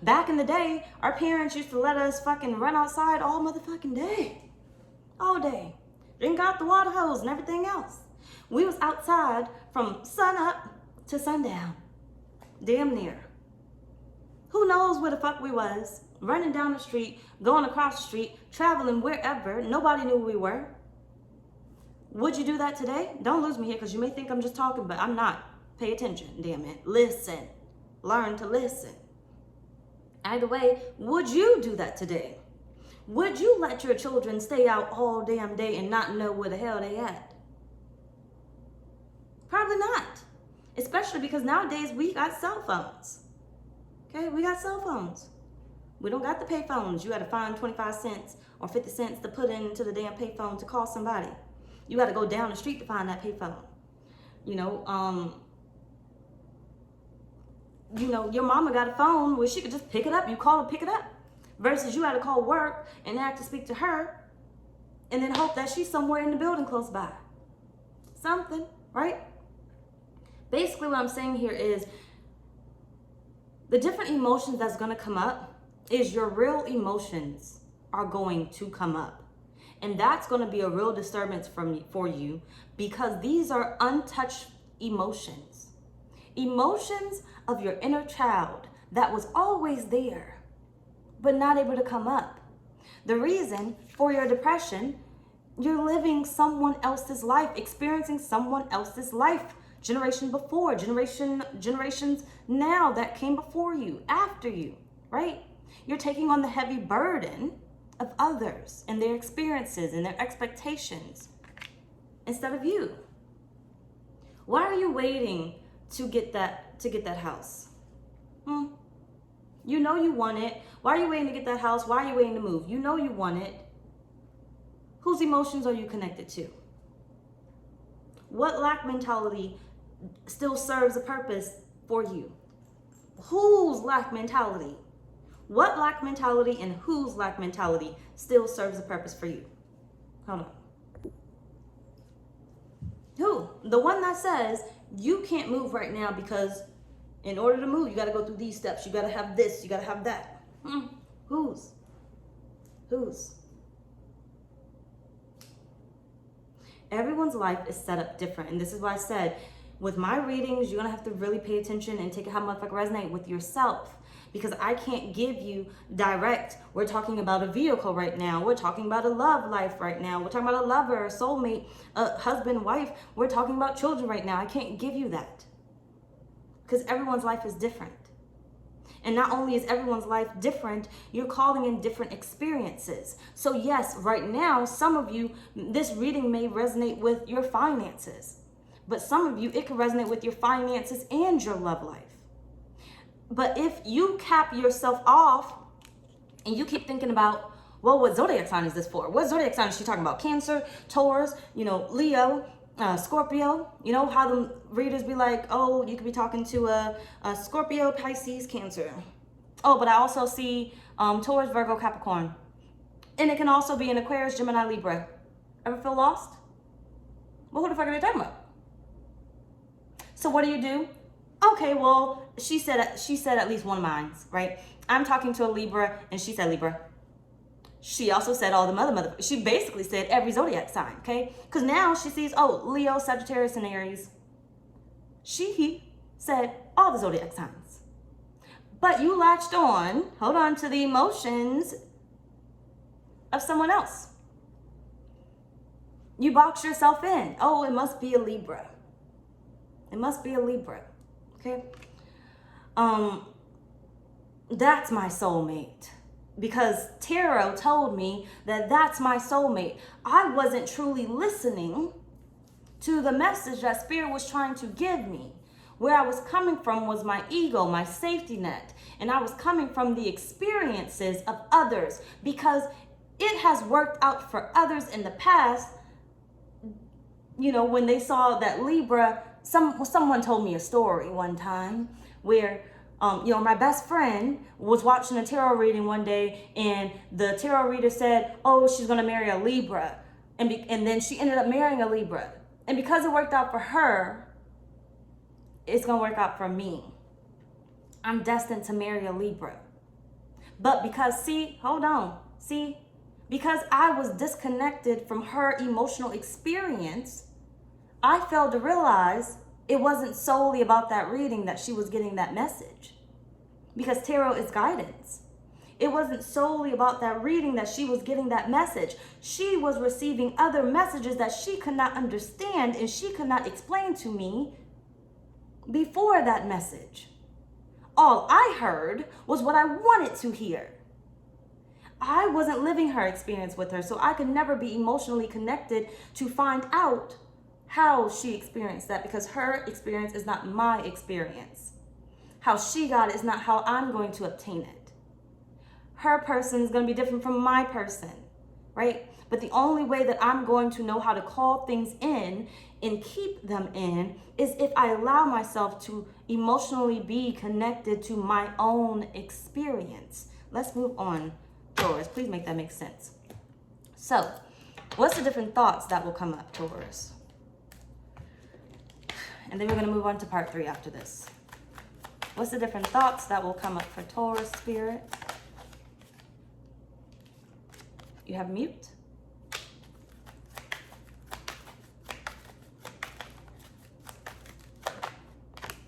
Speaker 2: Back in the day, our parents used to let us fucking run outside all motherfucking day. All day. Drink out the water hose and everything else. We was outside from sun up to sundown. Damn near. Who knows where the fuck we was? Running down the street, going across the street, traveling wherever. Nobody knew who we were. Would you do that today? Don't lose me here, because you may think I'm just talking, but I'm not. Pay attention, damn it. Listen. Learn to listen. Either way, would you do that today? Would you let your children stay out all damn day and not know where the hell they at? Probably not. Especially because nowadays we got cell phones. Okay, we got cell phones. We don't got the pay phones. You got to find 25 cents or 50 cents to put into the damn pay phone to call somebody. You got to go down the street to find that pay phone. Your mama got a phone where she could just pick it up. You call her, pick it up. Versus you had to call work and have to speak to her and then hope that she's somewhere in the building close by. Something, right? Basically what I'm saying here is the different emotions that's going to come up is your real emotions are going to come up. And that's going to be a real disturbance for you, because these are untouched emotions. Emotions of your inner child that was always there, but not able to come up. The reason for your depression, you're living someone else's life, experiencing someone else's life. Generation before, generations now that came before you, after you, right? You're taking on the heavy burden of others and their experiences and their expectations instead of you. Why are you waiting to get that house? You know you want it. Why are you waiting to get that house? Why are you waiting to move? You know you want it. Whose emotions are you connected to? What lack mentality still serves a purpose for you? Whose lack mentality? What lack mentality and whose lack mentality still serves a purpose for you? Hold on. Who? The one that says you can't move right now because in order to move, you got to go through these steps. You got to have this. You got to have that. Whose? Everyone's life is set up different. And this is why I said, with my readings, you're going to have to really pay attention and take it how much resonate with yourself. Because I can't give you direct, we're talking about a vehicle right now. We're talking about a love life right now. We're talking about a lover, a soulmate, a husband, wife. We're talking about children right now. I can't give you that. Because everyone's life is different. And not only is everyone's life different, you're calling in different experiences. So yes, right now, some of you, this reading may resonate with your finances. But some of you, it can resonate with your finances and your love life. But if you cap yourself off and you keep thinking about, well, what zodiac sign is this for? What zodiac sign is she talking about? Cancer, Taurus, Leo, Scorpio. You know how the readers be like, oh, you could be talking to a Scorpio, Pisces, Cancer. Oh, but I also see Taurus, Virgo, Capricorn. And it can also be an Aquarius, Gemini, Libra. Ever feel lost? Well, who the fuck are they talking about? So what do? Okay, well, she said at least one of mine, right? I'm talking to a Libra, and she said Libra. She also said all the mother. She basically said every zodiac sign, okay? Because now she sees, oh, Leo, Sagittarius, and Aries. She said all the zodiac signs. But you latched on, hold on, to the emotions of someone else. You boxed yourself in. Oh, it must be a Libra. It must be a Libra. Okay, that's my soulmate, because tarot told me that that's my soulmate. I wasn't truly listening to the message that Spirit was trying to give me. Where I was coming from was my ego, my safety net, and I was coming from the experiences of others, because it has worked out for others in the past. When they saw that Libra. Someone told me a story one time where, my best friend was watching a tarot reading one day, and the tarot reader said, oh, she's going to marry a Libra. And then she ended up marrying a Libra. And because it worked out for her, it's going to work out for me. I'm destined to marry a Libra. But because, because I was disconnected from her emotional experience, I failed to realize it wasn't solely about that reading that she was getting that message. Because tarot is guidance. It wasn't solely about that reading that she was getting that message. She was receiving other messages that she could not understand and she could not explain to me before that message. All I heard was what I wanted to hear. I wasn't living her experience with her, so I could never be emotionally connected to find out how she experienced that, because her experience is not my experience. How she got it is not how I'm going to obtain it. Her person is going to be different from my person, right? But the only way that I'm going to know how to call things in and keep them in is if I allow myself to emotionally be connected to my own experience. Let's move on, Taurus. Please make that make sense. So, what's the different thoughts that will come up, Taurus? And then we're going to move on to part 3 after this. What's the different thoughts that will come up for Taurus spirit? You have mute.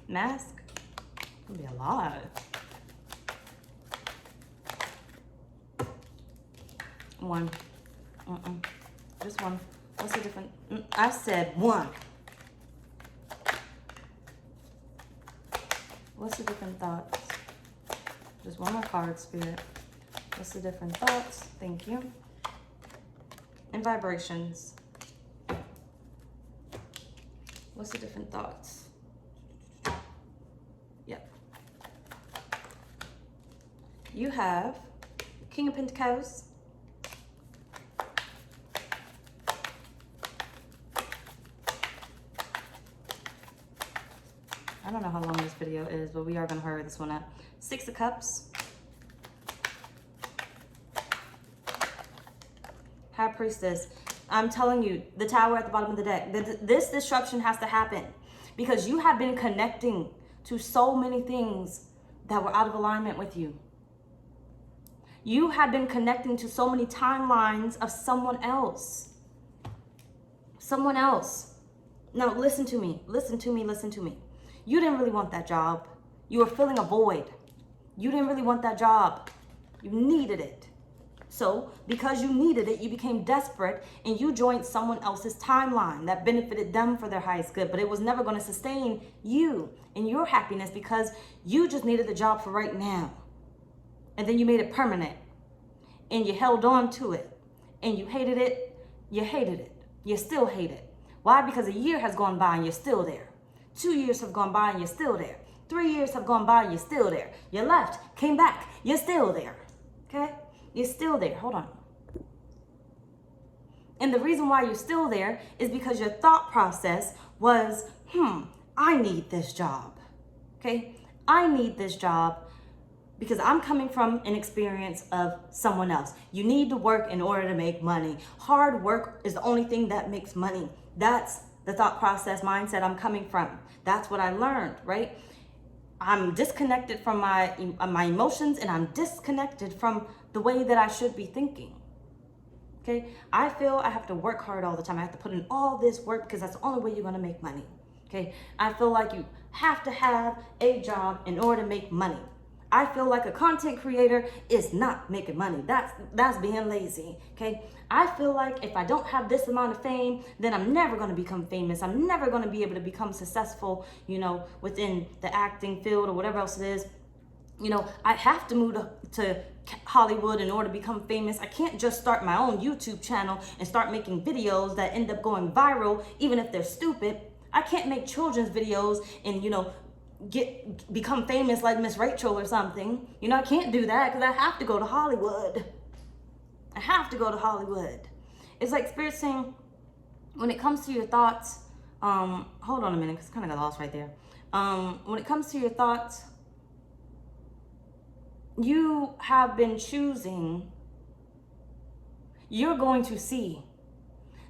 Speaker 2: Mask. Could be a lot. One. Just one. What's the different? I said one. What's the different thoughts? Just one more card, Spirit. What's the different thoughts? Thank you. And vibrations. What's the different thoughts? Yep. You have King of Pentacles. I don't know how long this video is, but we are going to hurry this one up. 6 of Cups. High Priestess. I'm telling you, the Tower at the bottom of the deck. This disruption has to happen because you have been connecting to so many things that were out of alignment with you. You have been connecting to so many timelines of someone else. Someone else. Now, listen to me. Listen to me. Listen to me. You didn't really want that job. You were filling a void. You didn't really want that job. You needed it. So, because you needed it, you became desperate and you joined someone else's timeline that benefited them for their highest good. But it was never going to sustain you and your happiness because you just needed the job for right now. And then you made it permanent. And you held on to it. And you hated it. You hated it. You still hate it. Why? Because a year has gone by and you're still there. 2 years have gone by and you're still there. 3 years have gone by and you're still there. You left, came back, you're still there. Okay? You're still there. Hold on. And the reason why you're still there is because your thought process was, I need this job. Okay? I need this job because I'm coming from an experience of someone else. You need to work in order to make money. Hard work is the only thing that makes money. That's the thought process mindset I'm coming from. That's what I learned, right? I'm disconnected from my emotions and I'm disconnected from the way that I should be thinking. Okay? I feel I have to work hard all the time. I have to put in all this work because that's the only way you're going to make money. Okay? I feel like you have to have a job in order to make money. I feel like a content creator is not making money. That's being lazy, okay? I feel like if I don't have this amount of fame, then I'm never going to become famous. I'm never going to be able to become successful, within the acting field or whatever else it is. I have to move to Hollywood in order to become famous. I can't just start my own YouTube channel and start making videos that end up going viral, even if they're stupid. I can't make children's videos and, become famous like Miss Rachel or something. I can't do that because I have to go to Hollywood. I have to go to Hollywood. It's like Spirit saying, when it comes to your thoughts, hold on a minute, because I kind of got lost right there. When it comes to your thoughts, you have been choosing, you're going to see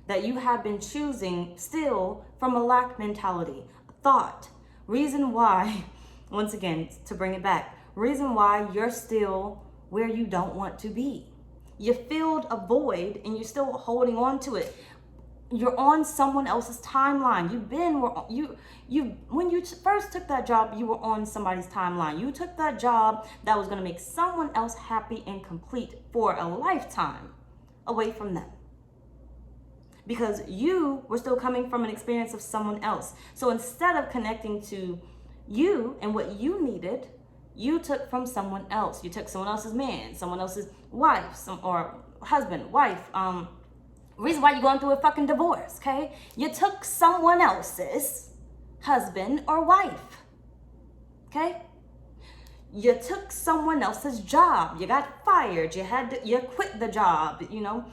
Speaker 2: that you have been choosing still from a lack mentality, thought. Reason why, once again, to bring it back, reason why you're still where you don't want to be. You filled a void and you're still holding on to it. You're on someone else's timeline. When you first took that job, you were on somebody's timeline. You took that job that was going to make someone else happy and complete for a lifetime away from them. Because you were still coming from an experience of someone else. So instead of connecting to you and what you needed, you took from someone else. You took someone else's man, someone else's wife, or husband, wife, reason why you're going through a fucking divorce, okay? You took someone else's husband or wife, okay? You took someone else's job. You got fired. You quit the job, you know?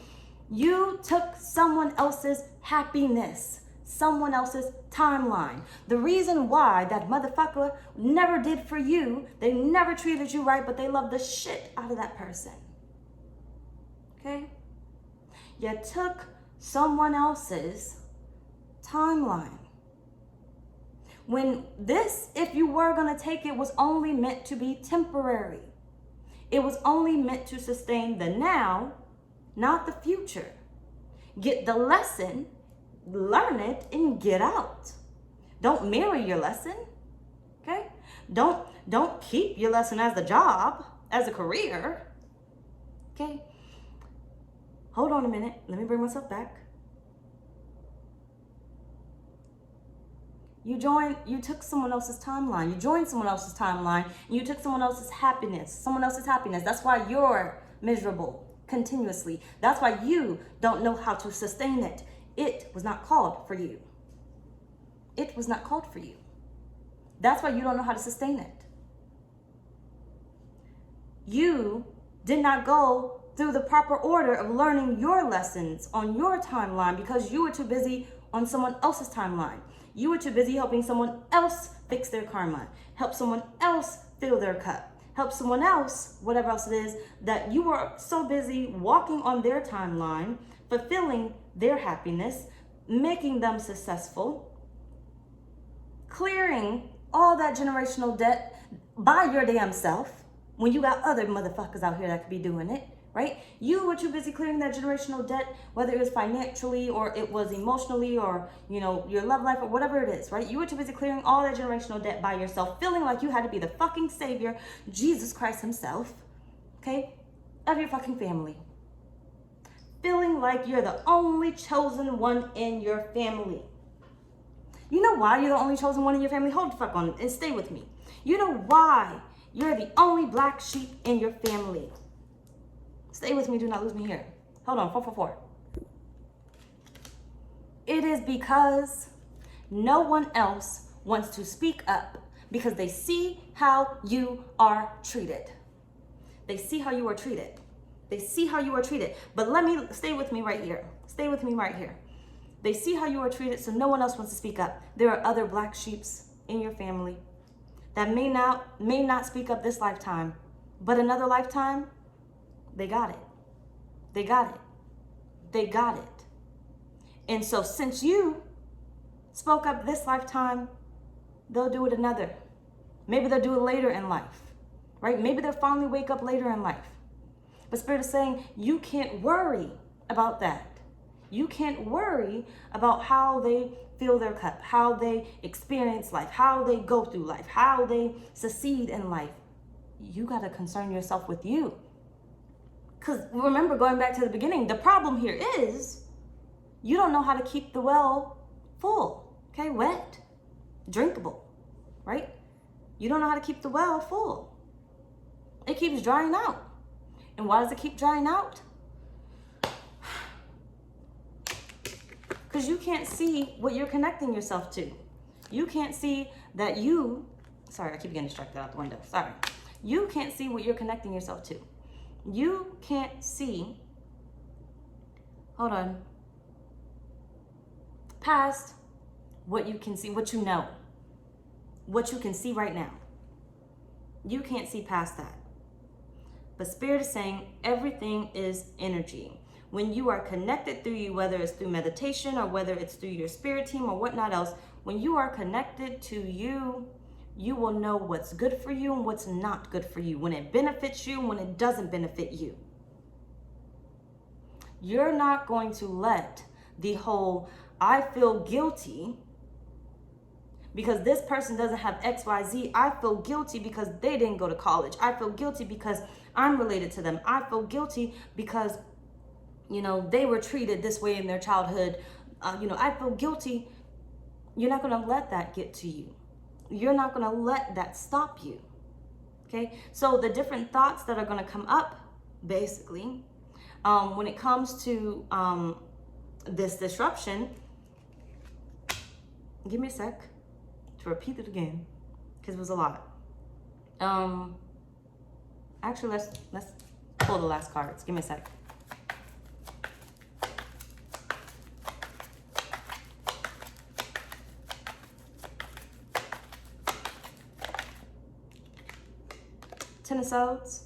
Speaker 2: You took someone else's happiness, someone else's timeline. The reason why that motherfucker never did for you, they never treated you right, but they loved the shit out of that person, okay? You took someone else's timeline. When this, if you were going to take it, was only meant to be temporary. It was only meant to sustain the now, not the future. Get the lesson, learn it, and get out. Don't mirror your lesson, okay? Don't keep your lesson as the job, as a career, okay? Hold on a minute. Let me bring myself back. You took someone else's timeline. You joined someone else's timeline. And you took someone else's happiness. Someone else's happiness. That's why you're miserable continuously. That's why you don't know how to sustain it. It was not called for you. It was not called for you. That's why you don't know how to sustain it. You did not go through the proper order of learning your lessons on your timeline because you were too busy on someone else's timeline. You were too busy helping someone else fix their karma, help someone else fill their cup, help someone else, whatever else it is, that you were so busy walking on their timeline, fulfilling their happiness, making them successful, clearing all that generational debt by your damn self when you got other motherfuckers out here that could be doing it. Right? You were too busy clearing that generational debt, whether it was financially or it was emotionally or, you know, your love life or whatever it is, right? You were too busy clearing all that generational debt by yourself, feeling like you had to be the fucking savior, Jesus Christ himself, okay, of your fucking family. Feeling like you're the only chosen one in your family. You know why you're the only chosen one in your family? Hold the fuck on and stay with me. You know why you're the only black sheep in your family? Stay with me, do not lose me here. Hold on, 444. It is because no one else wants to speak up because they see how you are treated. They see how you are treated. They see how you are treated. But stay with me right here. Stay with me right here. They see how you are treated, so no one else wants to speak up. There are other black sheeps in your family that may not speak up this lifetime, but another lifetime, they got it. They got it. They got it. And so since you spoke up this lifetime, they'll do it another. Maybe they'll do it later in life, right? Maybe they'll finally wake up later in life. But Spirit is saying you can't worry about that. You can't worry about how they fill their cup, how they experience life, how they go through life, how they succeed in life. You got to concern yourself with you. Because remember, going back to the beginning, the problem here is you don't know how to keep the well full, okay? Wet, drinkable, right? You don't know how to keep the well full. It keeps drying out. And why does it keep drying out? Because you can't see what you're connecting yourself to. You can't see that sorry, I keep getting distracted out the window, sorry. You can't see what you're connecting yourself to. You can't see, hold on, past what you can see, what you know, what you can see right now. You can't see past that. But Spirit is saying everything is energy. When you are connected through you, whether it's through meditation or whether it's through your spirit team or whatnot else, when you are connected to you, you will know what's good for you and what's not good for you, when it benefits you and when it doesn't benefit you. You're not going to let the whole, I feel guilty because this person doesn't have XYZ. I feel guilty because they didn't go to college. I feel guilty because I'm related to them. I feel guilty because, you know, they were treated this way in their childhood. You know, I feel guilty. You're not going to let that get to you. You're not going to let that stop you. Okay? So the different thoughts that are going to come up, basically, when it comes to this disruption, give me a sec to repeat it again, because it was a lot. Actually, let's pull the last cards. Give me a sec. Ten of Swords.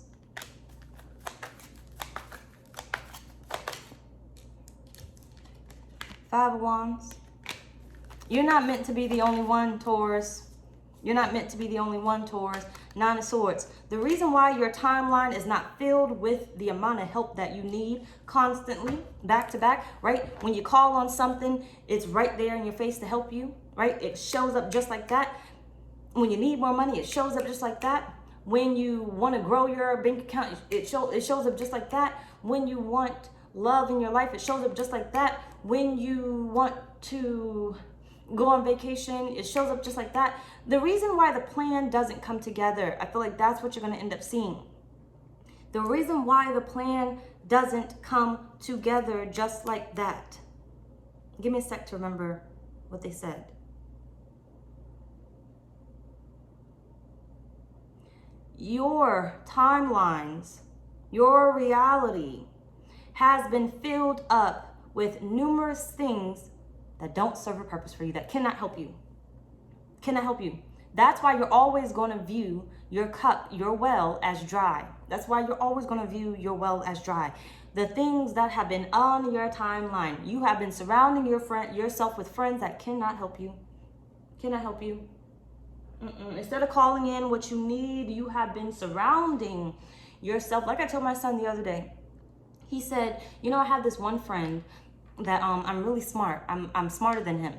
Speaker 2: Five of Wands. You're not meant to be the only one, Taurus. You're not meant to be the only one, Taurus. Nine of Swords. The reason why your timeline is not filled with the amount of help that you need constantly, back to back, right? When you call on something, it's right there in your face to help you, right? It shows up just like that. When you need more money, it shows up just like that. When you want to grow your bank account, it shows up just like that. When you want love in your life, it shows up just like that. When you want to go on vacation, it shows up just like that. The reason why the plan doesn't come together, I feel like that's what you're going to end up seeing. The reason why the plan doesn't come together just like that. Give me a sec to remember what they said. Your timelines, your reality has been filled up with numerous things that don't serve a purpose for you, that cannot help you. Cannot help you. That's why you're always going to view your cup, your well, as dry. That's why you're always going to view your well as dry. The things that have been on your timeline, you have been surrounding yourself with friends that cannot help you. Cannot help you. Instead of calling in what you need, you have been surrounding yourself. Like I told my son the other day, he said, you know, I have this one friend that I'm really smart. I'm smarter than him.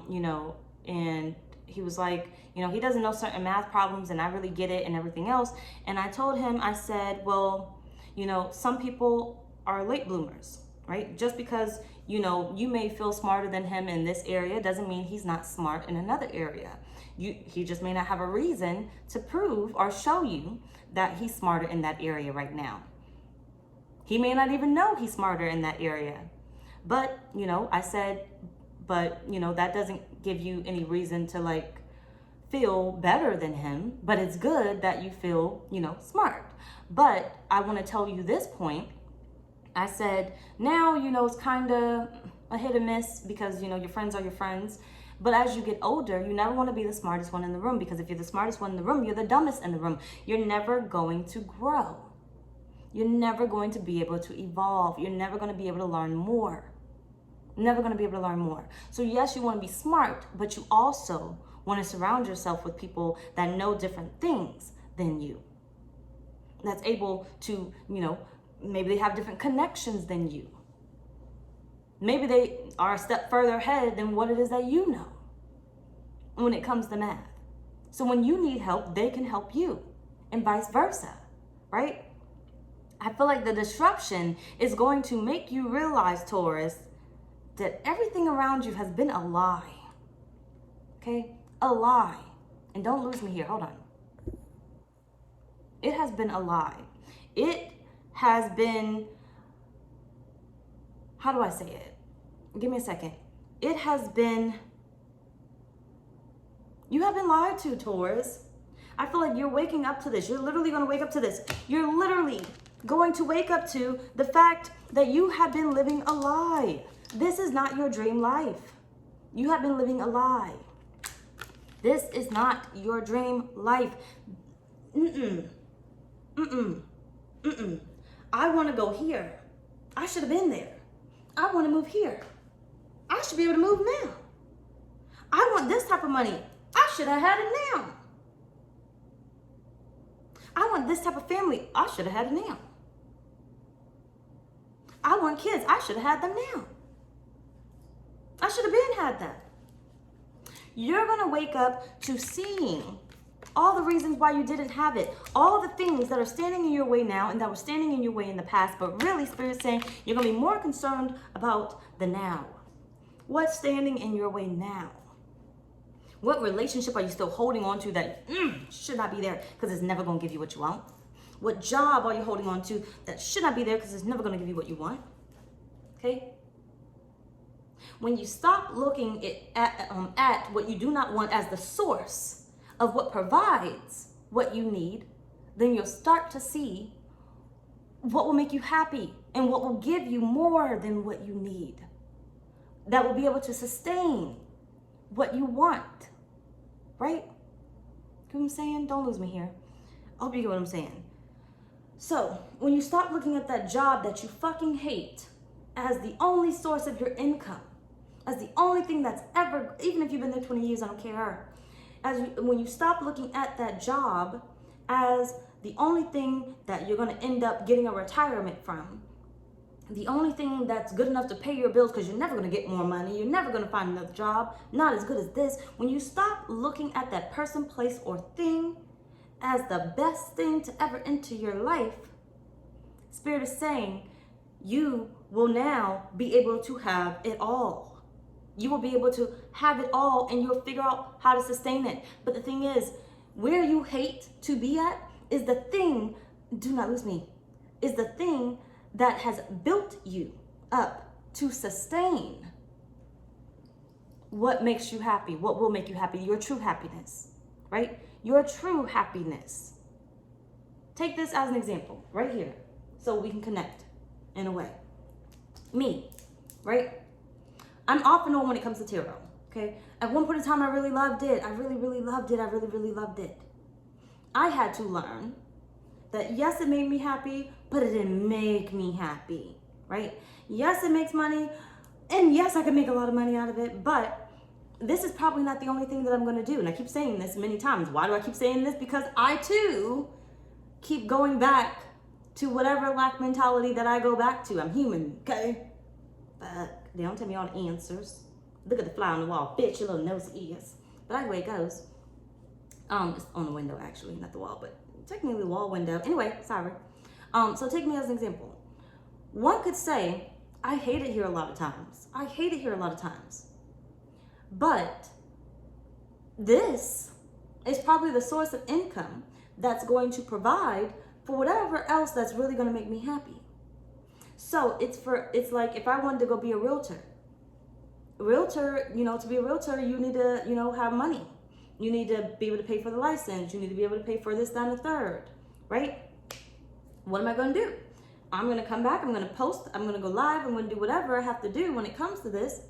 Speaker 2: You know, and he was like, you know, he doesn't know certain math problems and I really get it and everything else. And I told him, I said, well, you know, some people are late bloomers, right? Just because, you know, you may feel smarter than him in this area doesn't mean he's not smart in another area. He just may not have a reason to prove or show you that he's smarter in that area right now. He may not even know he's smarter in that area. But, you know, I said, but, you know, that doesn't give you any reason to like feel better than him. But it's good that you feel, you know, smart. But I want to tell you this point. I said, now, you know, it's kind of a hit or miss because, you know, your friends are your friends. But as you get older, you never want to be the smartest one in the room, because if you're the smartest one in the room, you're the dumbest in the room. You're never going to grow. You're never going to be able to evolve. You're never going to be able to learn more. Never going to be able to learn more. So yes, you want to be smart, but you also want to surround yourself with people that know different things than you. That's able to, you know, maybe they have different connections than you. Maybe they are a step further ahead than what it is that you know when it comes to math. So when you need help, they can help you, and vice versa, right? I feel like the disruption is going to make you realize, Taurus, that everything around you has been a lie. Okay? A lie. And don't lose me here. Hold on. It has been a lie. It has been, how do I say it? Give me a second. It has been, you have been lied to, Taurus. I feel like you're waking up to this. You're literally going to wake up to this. You're literally going to wake up to the fact that you have been living a lie. This is not your dream life. You have been living a lie. This is not your dream life. I want to go here. I should have been there. I want to move here. I should be able to move now. I want this type of money. I should have had it now. I want this type of family. I should have had it now. I want kids. I should have had them now. I should have been had that. You're going to wake up to seeing all the reasons why you didn't have it, all the things that are standing in your way now and that were standing in your way in the past, but really Spirit's saying you're going to be more concerned about the now. What's standing in your way now? What relationship are you still holding on to that should not be there because it's never going to give you what you want? What job are you holding on to that should not be there because it's never going to give you what you want? Okay? When you stop looking at what you do not want as the source of what provides what you need, then you'll start to see what will make you happy and what will give you more than what you need. That will be able to sustain what you want, right? You know what I'm saying? Don't lose me here. I hope you get what I'm saying. So when you stop looking at that job that you fucking hate as the only source of your income, as the only thing that's ever, even if you've been there 20 years, I don't care. When you stop looking at that job as the only thing that you're going to end up getting a retirement from, the only thing that's good enough to pay your bills because you're never going to get more money, you're never going to find another job, not as good as this. When you stop looking at that person, place, or thing as the best thing to ever enter your life, Spirit is saying you will now be able to have it all. You will be able to have it all and you'll figure out how to sustain it. But the thing is, where you hate to be at is the thing, do not lose me, is the thing that has built you up to sustain what makes you happy, what will make you happy, your true happiness, right? Your true happiness. Take this as an example right here so we can connect in a way. Me, right? I'm off and on when it comes to tarot, okay? At one point in time, I really loved it. I really, really loved it. I really, really loved it. I had to learn that yes, it made me happy, but it didn't make me happy, right? Yes, it makes money, and yes, I can make a lot of money out of it, but this is probably not the only thing that I'm going to do. And I keep saying this many times. Why do I keep saying this? Because I too keep going back to whatever lack mentality that I go back to. I'm human, okay? But they don't tell me all the answers. Look at the fly on the wall. Bitch, your little nosy ears. But either way it goes. It's on the window actually, not the wall, but technically the wall window. Anyway, sorry. So take me as an example. One could say, I hate it here a lot of times. I hate it here a lot of times. But this is probably the source of income that's going to provide for whatever else that's really going to make me happy. So it's like if I wanted to go be a realtor, to be a realtor, you need to, have money. You need to be able to pay for the license. You need to be able to pay for this, that, and the third, right? What am I going to do? I'm going to come back. I'm going to post. I'm going to go live. I'm going to do whatever I have to do when it comes to this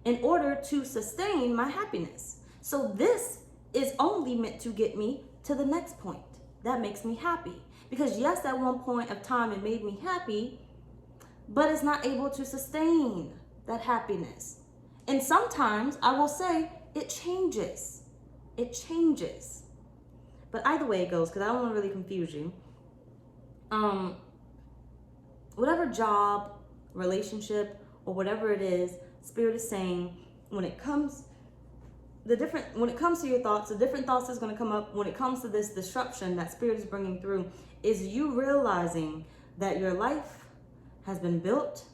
Speaker 2: in order to sustain my happiness. So this is only meant to get me to the next point. That makes me happy. Because yes, at one point of time, it made me happy, but it's not able to sustain that happiness. And sometimes I will say it changes. It changes. But either way it goes, because I don't want to really confuse you. Whatever job, relationship, or whatever it is, Spirit is saying when it comes to your thoughts, the different thoughts that's going to come up when it comes to this disruption that Spirit is bringing through is you realizing that your life has been built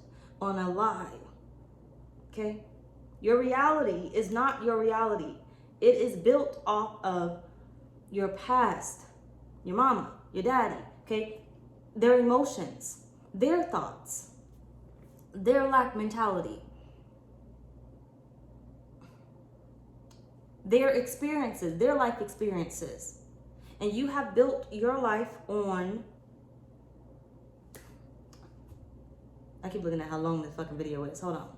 Speaker 2: on a lie. Okay? Your reality is not your reality. It is built off of your past, your mama, your daddy, okay? Their emotions, their thoughts, their lack mentality, their experiences, their life experiences. And you have built your life on, I keep looking at how long this fucking video is. Hold on.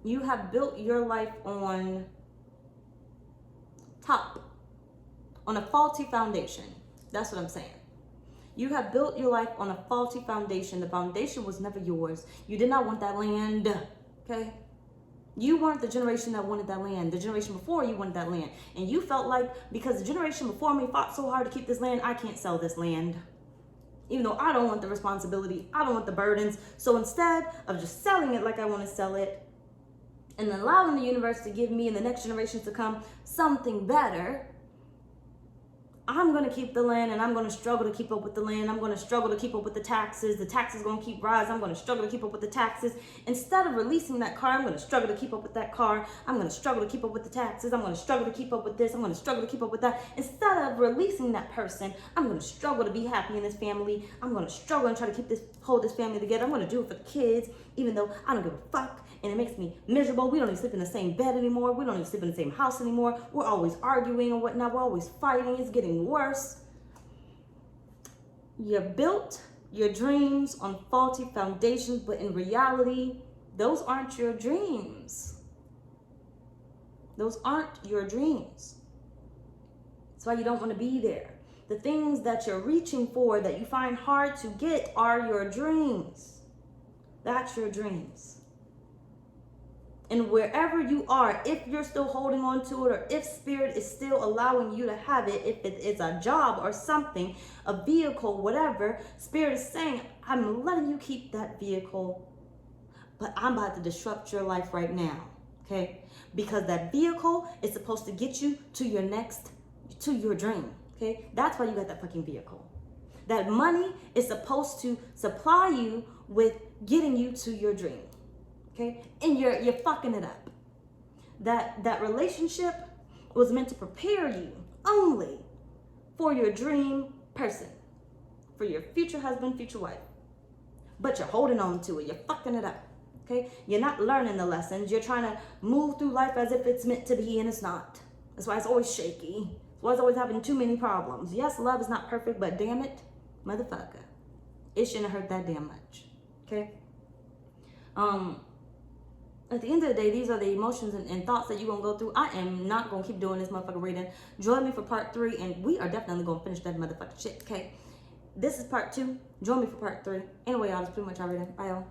Speaker 2: You have built your life on on a faulty foundation. That's what I'm saying. You have built your life on a faulty foundation. The foundation was never yours. You did not want that land, okay? You weren't the generation that wanted that land. The generation before you wanted that land. And you felt like because the generation before me fought so hard to keep this land, I can't sell this land. Even though I don't want the responsibility, I don't want the burdens. So instead of just selling it like I want to sell it and allowing the universe to give me and the next generations to come something better, I'm going to keep the land and I'm going to struggle to keep up with the land. I'm going to struggle to keep up with the taxes. The taxes are going to keep rising. I'm going to struggle to keep up with the taxes. Instead of releasing that car, I'm going to struggle to keep up with that car. I'm going to struggle to keep up with the taxes. I'm going to struggle to keep up with this. I'm going to struggle to keep up with that. Instead of releasing that person, I'm going to struggle to be happy in this family. I'm going to struggle and try to hold this family together. I'm going to do it for the kids, even though I don't give a fuck. And it makes me miserable. We don't even sleep in the same bed anymore. We don't even sleep in the same house anymore. We're always arguing and whatnot. We're always fighting. It's getting worse. You built your dreams on faulty foundations, but in reality, those aren't your dreams. Those aren't your dreams. That's why you don't want to be there. The things that you're reaching for, that you find hard to get, are your dreams. That's your dreams. And wherever you are, if you're still holding on to it, or if spirit is still allowing you to have it, if it is a job or something, a vehicle, whatever, spirit is saying, I'm letting you keep that vehicle, but I'm about to disrupt your life right now, okay? Because that vehicle is supposed to get you to your dream, okay? That's why you got that fucking vehicle. That money is supposed to supply you with getting you to your dream. Okay, and you're fucking it up. That relationship was meant to prepare you only for your dream person, for your future husband, future wife. But you're holding on to it. You're fucking it up. Okay, you're not learning the lessons. You're trying to move through life as if it's meant to be, and it's not. That's why it's always shaky. That's why it's always having too many problems. Yes, love is not perfect, but damn it, motherfucker, it shouldn't hurt that damn much. Okay. At the end of the day, these are the emotions and thoughts that you're going to go through. I am not going to keep doing this motherfucker reading. Join me for part 3, and we are definitely going to finish that motherfucking shit, okay? This is part 2. Join me for part 3. Anyway, y'all, that's pretty much all reading. Bye, y'all.